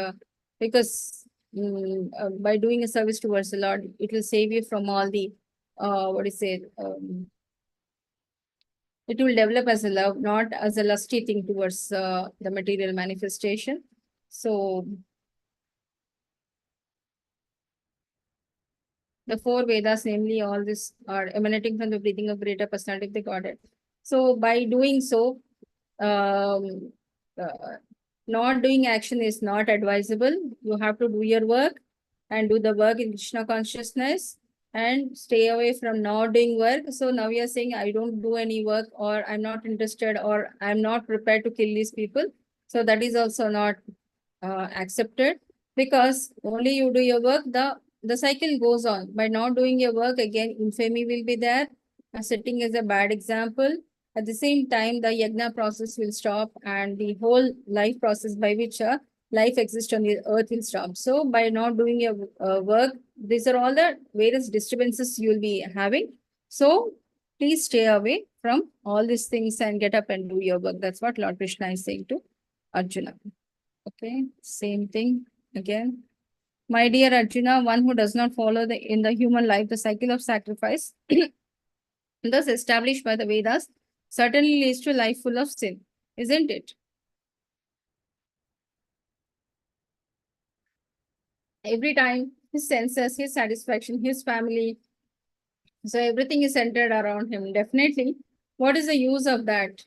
because by doing a service towards the Lord, it will save you from all the, it will develop as a love, not as a lusty thing towards the material manifestation. So the four Vedas, namely all this, are emanating from the breathing of greater personality of the Godhead. So by doing so, not doing action is not advisable. You have to do your work and do the work in Krishna consciousness and stay away from not doing work. So now you are saying, I don't do any work, or I'm not interested, or I'm not prepared to kill these people. So that is also not accepted, because only you do your work, the cycle goes on. By not doing your work, again, infamy will be there, setting as a bad example. At the same time, the yajna process will stop, and the whole life process by which life exists on the earth will stop. So by not doing your work, these are all the various disturbances you will be having. So please stay away from all these things and get up and do your work. That's what Lord Krishna is saying to Arjuna. Okay, same thing again. My dear Arjuna, one who does not follow in the human life the cycle of sacrifice, thus established by the Vedas, certainly leads to a life full of sin, isn't it? Every time his senses, his satisfaction, his family, so everything is centered around him. Definitely, what is the use of that?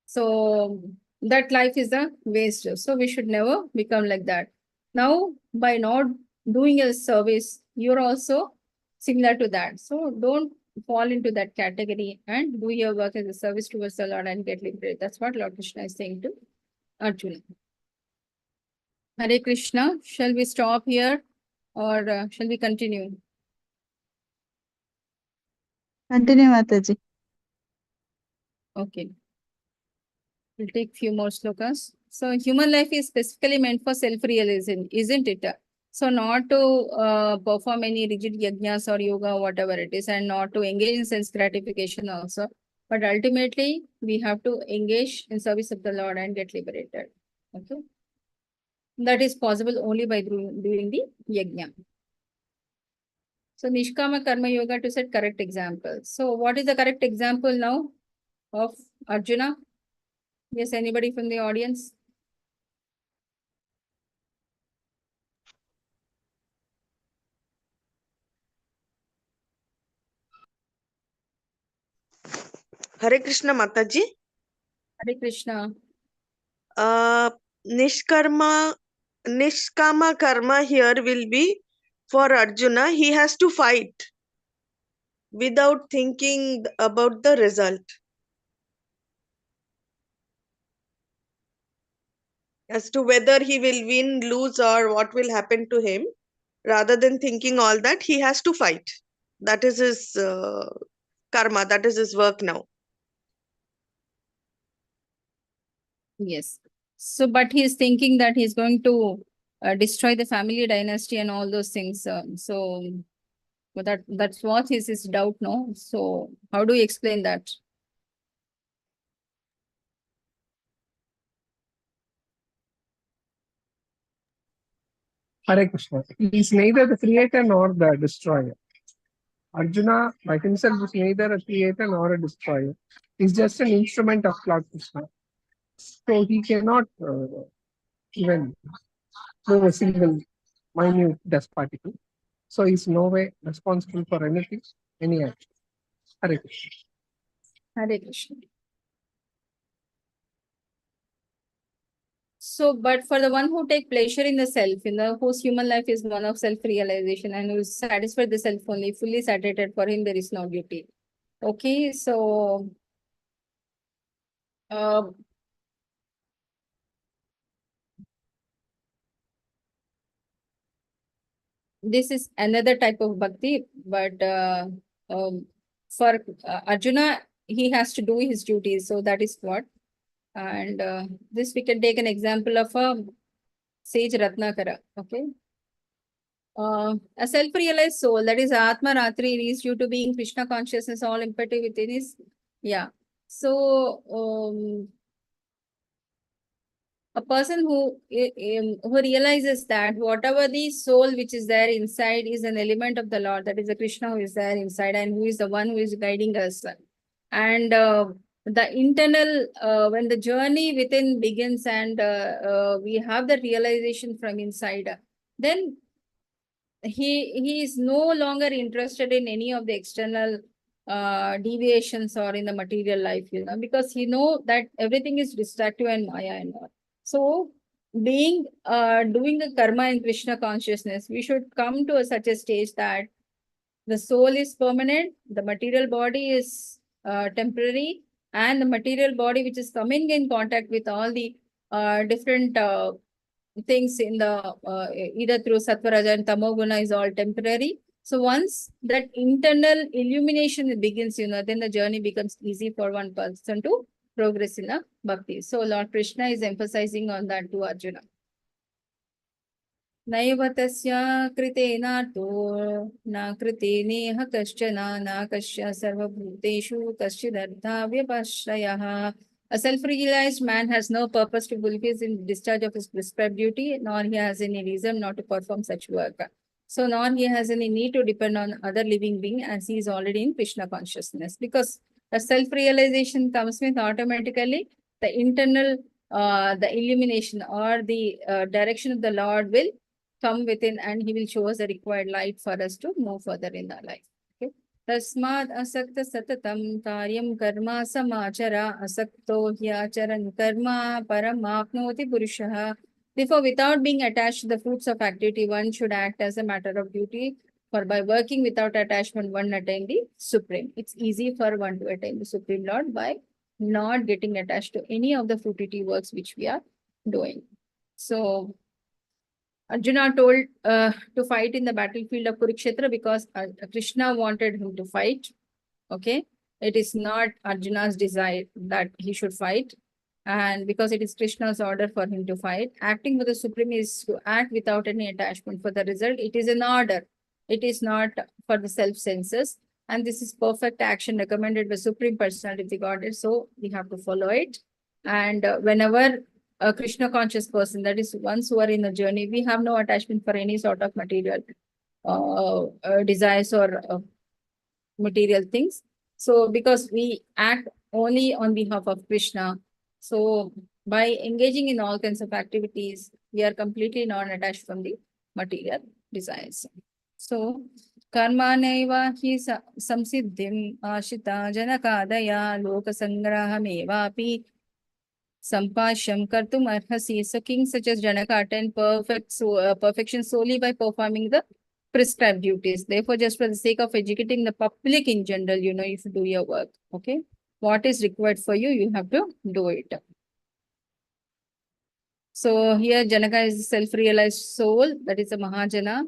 So that life is a waste. So we should never become like that. Now, by not doing a service, you're also similar to that. So don't fall into that category and do your work as a service towards the Lord and get liberated. That's what Lord Krishna is saying to Arjuna. Hare Krishna. Shall we stop here, or shall we continue? Continue, Mataji. Okay. We'll take few more slokas. So human life is specifically meant for self-realization, isn't it? So not to perform any rigid yajnas or yoga, whatever it is, and not to engage in sense gratification also. But ultimately, we have to engage in service of the Lord and get liberated. Okay. That is possible only by doing the yajna. So Nishkama Karma Yoga to set correct example. So what is the correct example now of Arjuna? Yes, anybody from the audience? Hare Krishna Mataji. Hare Krishna. Nishkama karma here will be for Arjuna. He has to fight without thinking about the result. As to whether he will win, lose, or what will happen to him, rather than thinking all that, he has to fight. That is his karma, that is his work now. Yes. So, but he is thinking that he's going to destroy the family dynasty and all those things. But that's what is his doubt, no? So, how do you explain that? Hare Krishna. He is neither the creator nor the destroyer. Arjuna by himself is neither a creator nor a destroyer. He's just an instrument of Lord Krishna. So he cannot even move a single minute dust particle. So he's no way responsible for anything, any action. Hare Krishna. Hare Krishna. So, but for the one who take pleasure in the self, whose human life is one of self-realization and who is satisfied the self only, fully saturated, for him there is no duty. Okay, so this is another type of bhakti, but for Arjuna, he has to do his duties. So that is what. And this we can take an example of a sage Ratnakara. Okay. A self-realized soul, that is Atma Ratri, is due to being Krishna consciousness, all imperative within is, yeah. So a person who realizes that whatever the soul which is there inside is an element of the Lord, that is the Krishna who is there inside and who is the one who is guiding us. And the internal, when the journey within begins and we have the realization from inside, then he is no longer interested in any of the external deviations or in the material life, because he know that everything is distractive and maya and all. So being doing the karma in Krishna consciousness, we should come to such a stage that the soul is permanent, the material body is temporary, and the material body which is coming in contact with all the different things in the either through sattva, raja and tamoguna is all temporary. So once that internal illumination begins, then the journey becomes easy for one person to progress in a bhakti. So Lord Krishna is emphasizing on that to Arjuna. Naiva tasya kritenato na kriteneha kaschana na kasya sarvabhuteshu kaschidardha vyapashrayah. A self-realized man has no purpose to fulfill in discharge of his prescribed duty, nor he has any reason not to perform such work. So nor he has any need to depend on other living being as he is already in Krishna consciousness. Because the self-realization comes with automatically the internal, the illumination or the direction of the Lord will come within and he will show us the required light for us to move further in our life. Okay. Tasmad asakta satatam karyam karma samachara asakto hyacharan karma paramapnoti purushaha. Therefore, without being attached to the fruits of activity, one should act as a matter of duty. For by working without attachment, one attain the Supreme. It's easy for one to attain the Supreme Lord by not getting attached to any of the fruitivity works which we are doing. So Arjuna told to fight in the battlefield of Kurukshetra because Krishna wanted him to fight. Okay. It is not Arjuna's desire that he should fight. And because it is Krishna's order for him to fight, acting with the Supreme is to act without any attachment. For the result, it is an order. It is not for the self-senses. And this is perfect action recommended by Supreme Personality of the Godhead. So we have to follow it. And whenever a Krishna conscious person, that is ones who are in the journey, we have no attachment for any sort of material desires or material things. So because we act only on behalf of Krishna, so by engaging in all kinds of activities, we are completely non-attached from the material desires. So karma naiva hi samsiddhim ashita janakadaya loka sangrahamevapi sampashyam kartum arhasi. So kings such as Janaka attain perfection solely by performing the prescribed duties. Therefore, just for the sake of educating the public in general, you should do your work. Okay. What is required for you, you have to do it. So here Janaka is a self-realized soul, that is a Mahajana,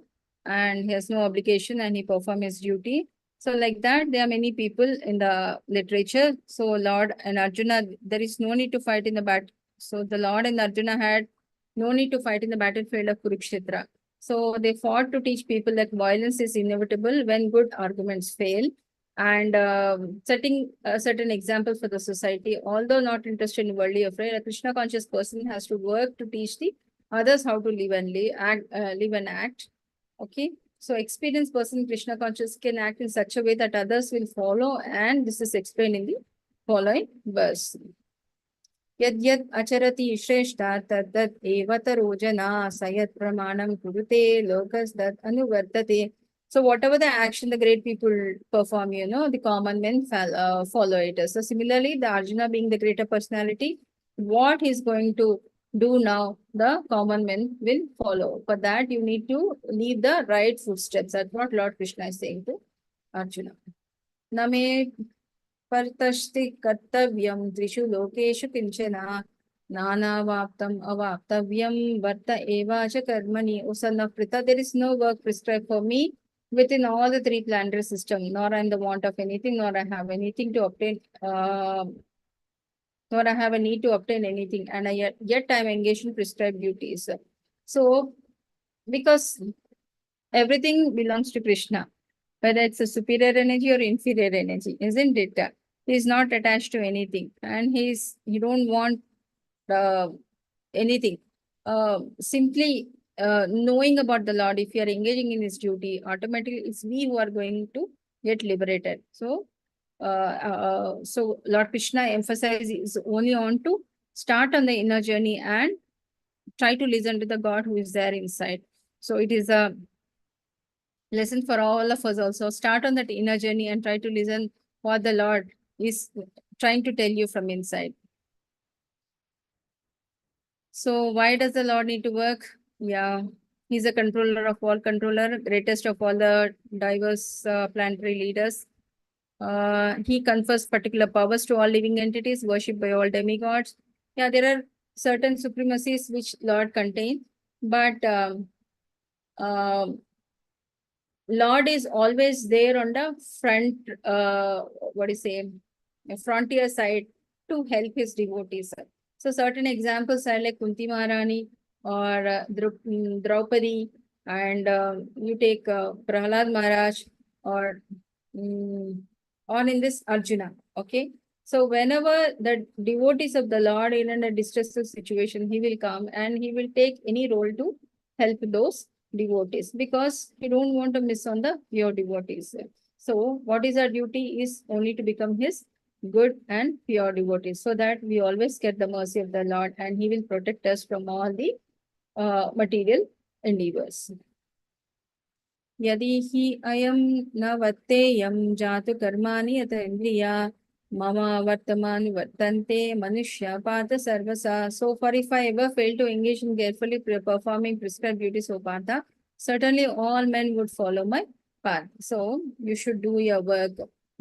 and he has no obligation and he performs his duty. So like that, there are many people in the literature. So Lord and Arjuna, there is no need to fight in the battle. So the Lord and Arjuna had no need to fight in the battlefield of Kurukshetra. So they fought to teach people that violence is inevitable when good arguments fail, and setting a certain example for the society. Although not interested in worldly affairs, a Krishna conscious person has to work to teach the others how to live and live and act. Okay. So experienced person Krishna conscious can act in such a way that others will follow, and this is explained in the following verse. Yad yad acharati shreshta tad tad eva taro jana sayat pramanam kurute lokas dat anuvartate. So whatever the action the great people perform, the common men follow it. So similarly, the Arjuna being the greater personality, what he's going to do now, the common men will follow. For that, you need to leave the right footsteps. That's what Lord Krishna is saying to Arjuna. Name परतस्ति कर्तव्यं त्रिषु लोकेषु किंचन नानावाप्तम् अवाप्तव्यं वर्त एवाच कर्मणि. O son of Pritha, there is no work prescribed for me within all the three planetary systems, nor I am the want of anything, nor I have anything to obtain, nor I have a need to obtain anything, and yet I am engaged in prescribed duties. So, because everything belongs to Krishna, whether it's a superior energy or inferior energy, isn't it? He is not attached to anything, and he don't want anything. Simply knowing about the Lord, if you are engaging in his duty, automatically it's we who are going to get liberated. So, so Lord Krishna emphasizes only on to start on the inner journey and try to listen to the God who is there inside. So it is a lesson for all of us also. Start on that inner journey and try to listen what the Lord is trying to tell you from inside. So why does the Lord need to work? Yeah, he's a controller of all controller, greatest of all the diverse planetary leaders. He confers particular powers to all living entities, worshipped by all demigods. Yeah, there are certain supremacies which Lord contains, but Lord is always there on the front, frontier side to help his devotees. So certain examples are like Kunti Maharani or Draupadi, and you take Prahlad Maharaj or in this Arjuna. Okay. So whenever the devotees of the Lord are in a distressful situation, he will come and he will take any role to help those devotees, because we don't want to miss on the pure devotees. So what is our duty is only to become his good and pure devotees, so that we always get the mercy of the Lord and he will protect us from all the material endeavors. Yadi hi ayam na vatteyam jatu karmani yata indriya mama vartamani vartante manushya pata sarvasa. So far, if I ever fail to engage in carefully performing prescribed duties, O Partha, certainly all men would follow my path. So you should do your work.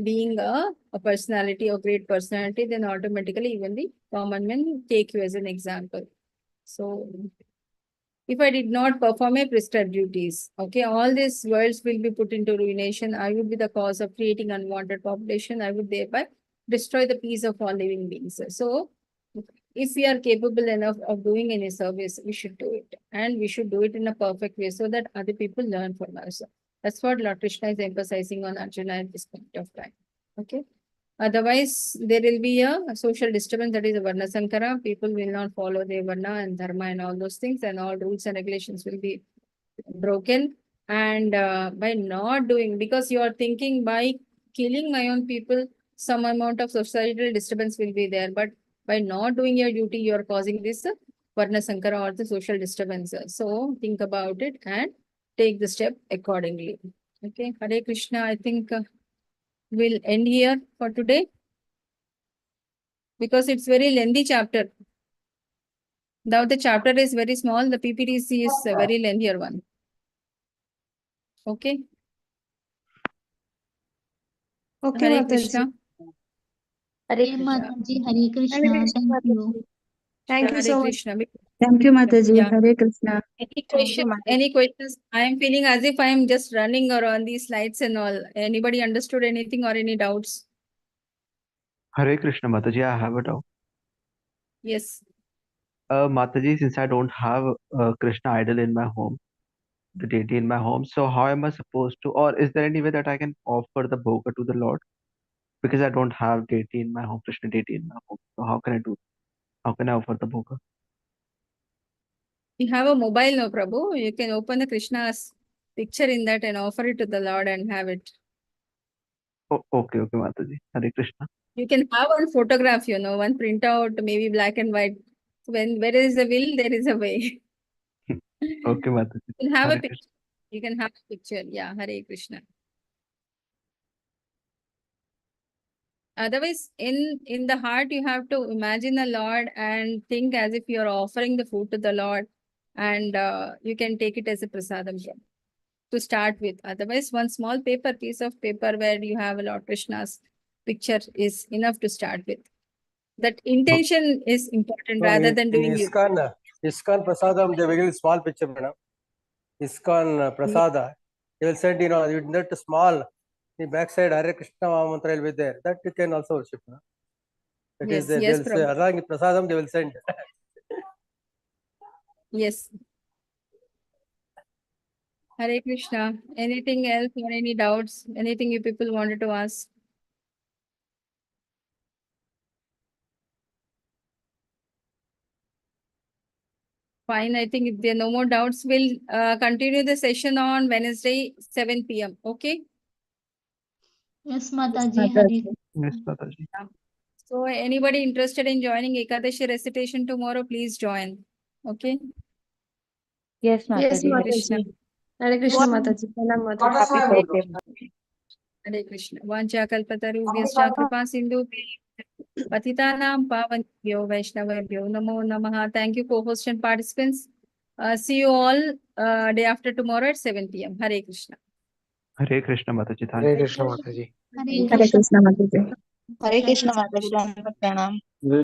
Being a personality, a great personality, then automatically even the common men take you as an example. So if I did not perform my prescribed duties, okay, all these worlds will be put into ruination. I would be the cause of creating unwanted population. I would thereby destroy the peace of all living beings. So if we are capable enough of doing any service, we should do it. And we should do it in a perfect way so that other people learn from us. That's what Lord Krishna is emphasizing on Arjuna at this point of time. Okay. Otherwise, there will be a social disturbance, that is a Varna Sankara. People will not follow their Varna and Dharma and all those things, and all rules and regulations will be broken. And by not doing, because you are thinking by killing my own people, some amount of societal disturbance will be there. But by not doing your duty, you are causing this Varna Sankara or the social disturbance. So think about it and take the step accordingly. Okay, Hare Krishna. I think we'll end here for today, because it's very lengthy chapter. Now the chapter is very small, the PPTC is a very lengthier one. Okay. Okay, Hare Mataji. Krishna. Hare Mataji, Hare Krishna. Thank you. Thank you Hare so much. Krishna. Thank you, Mataji. Yeah. Hare Krishna. Any questions? I am feeling as if I am just running around these slides and all. Anybody understood anything or any doubts? Hare Krishna, Mataji. I have a doubt. Yes. Mataji, since I don't have a Krishna idol in my home, the deity in my home, so how am I supposed to, or is there any way that I can offer the bhoga to the Lord? Because I don't have deity in my home, Krishna deity in my home. So how can I do? How can I offer the bhoga? You have a mobile, no, Prabhu. You can open the Krishna's picture in that and offer it to the Lord and have it. Okay, Mataji. Hare Krishna. You can have one photograph, one printout, maybe black and white. Where there is a will, there is a way. Okay, Mataji. You can have Hare a picture. You can have a picture. Yeah, Hare Krishna. Otherwise, in the heart, you have to imagine the Lord and think as if you are offering the food to the Lord, and you can take it as a prasadam to start with. Otherwise, one small piece of paper where you have a Lord Krishna's picture is enough to start with. That intention is important So rather in, than doing it. ISKCON Prasadam, they will give small picture, madam. ISKCON Prasada, they will send, in that small, the backside Hare Krishna Mahamantra will be there. That you can also worship. No? That Yes, is there. yes, They will say, Prabhu. along with Prasadam, they will send. Yes. Hare Krishna. Anything else or any doubts? Anything you people wanted to ask? Fine. I think if there are no more doubts, we'll continue the session on Wednesday, 7 p.m. Okay? Yes, Mataji. Hare Krishna. Yes, Mataji. So anybody interested in joining Ekadashi recitation tomorrow, please join. Okay? Yes, Yes, Mataji. Krishna. Mataji. Hare Krishna Mataji. Pranam Mataji. Happy birthday. Hare Krishna. Vancha kalpatarubhyascha kripa sindhu patitanam pavanebhyo vaishnavebhyo namo namaha. Thank you, co-host and participants. See you all day after tomorrow at 7 p.m. Hare Krishna. Hare Krishna, Mataji. Thank Hare you. Krishna Mataji. Hare Hare Krishna. Krishna Mataji. Hare Krishna, Mataji. Pranam.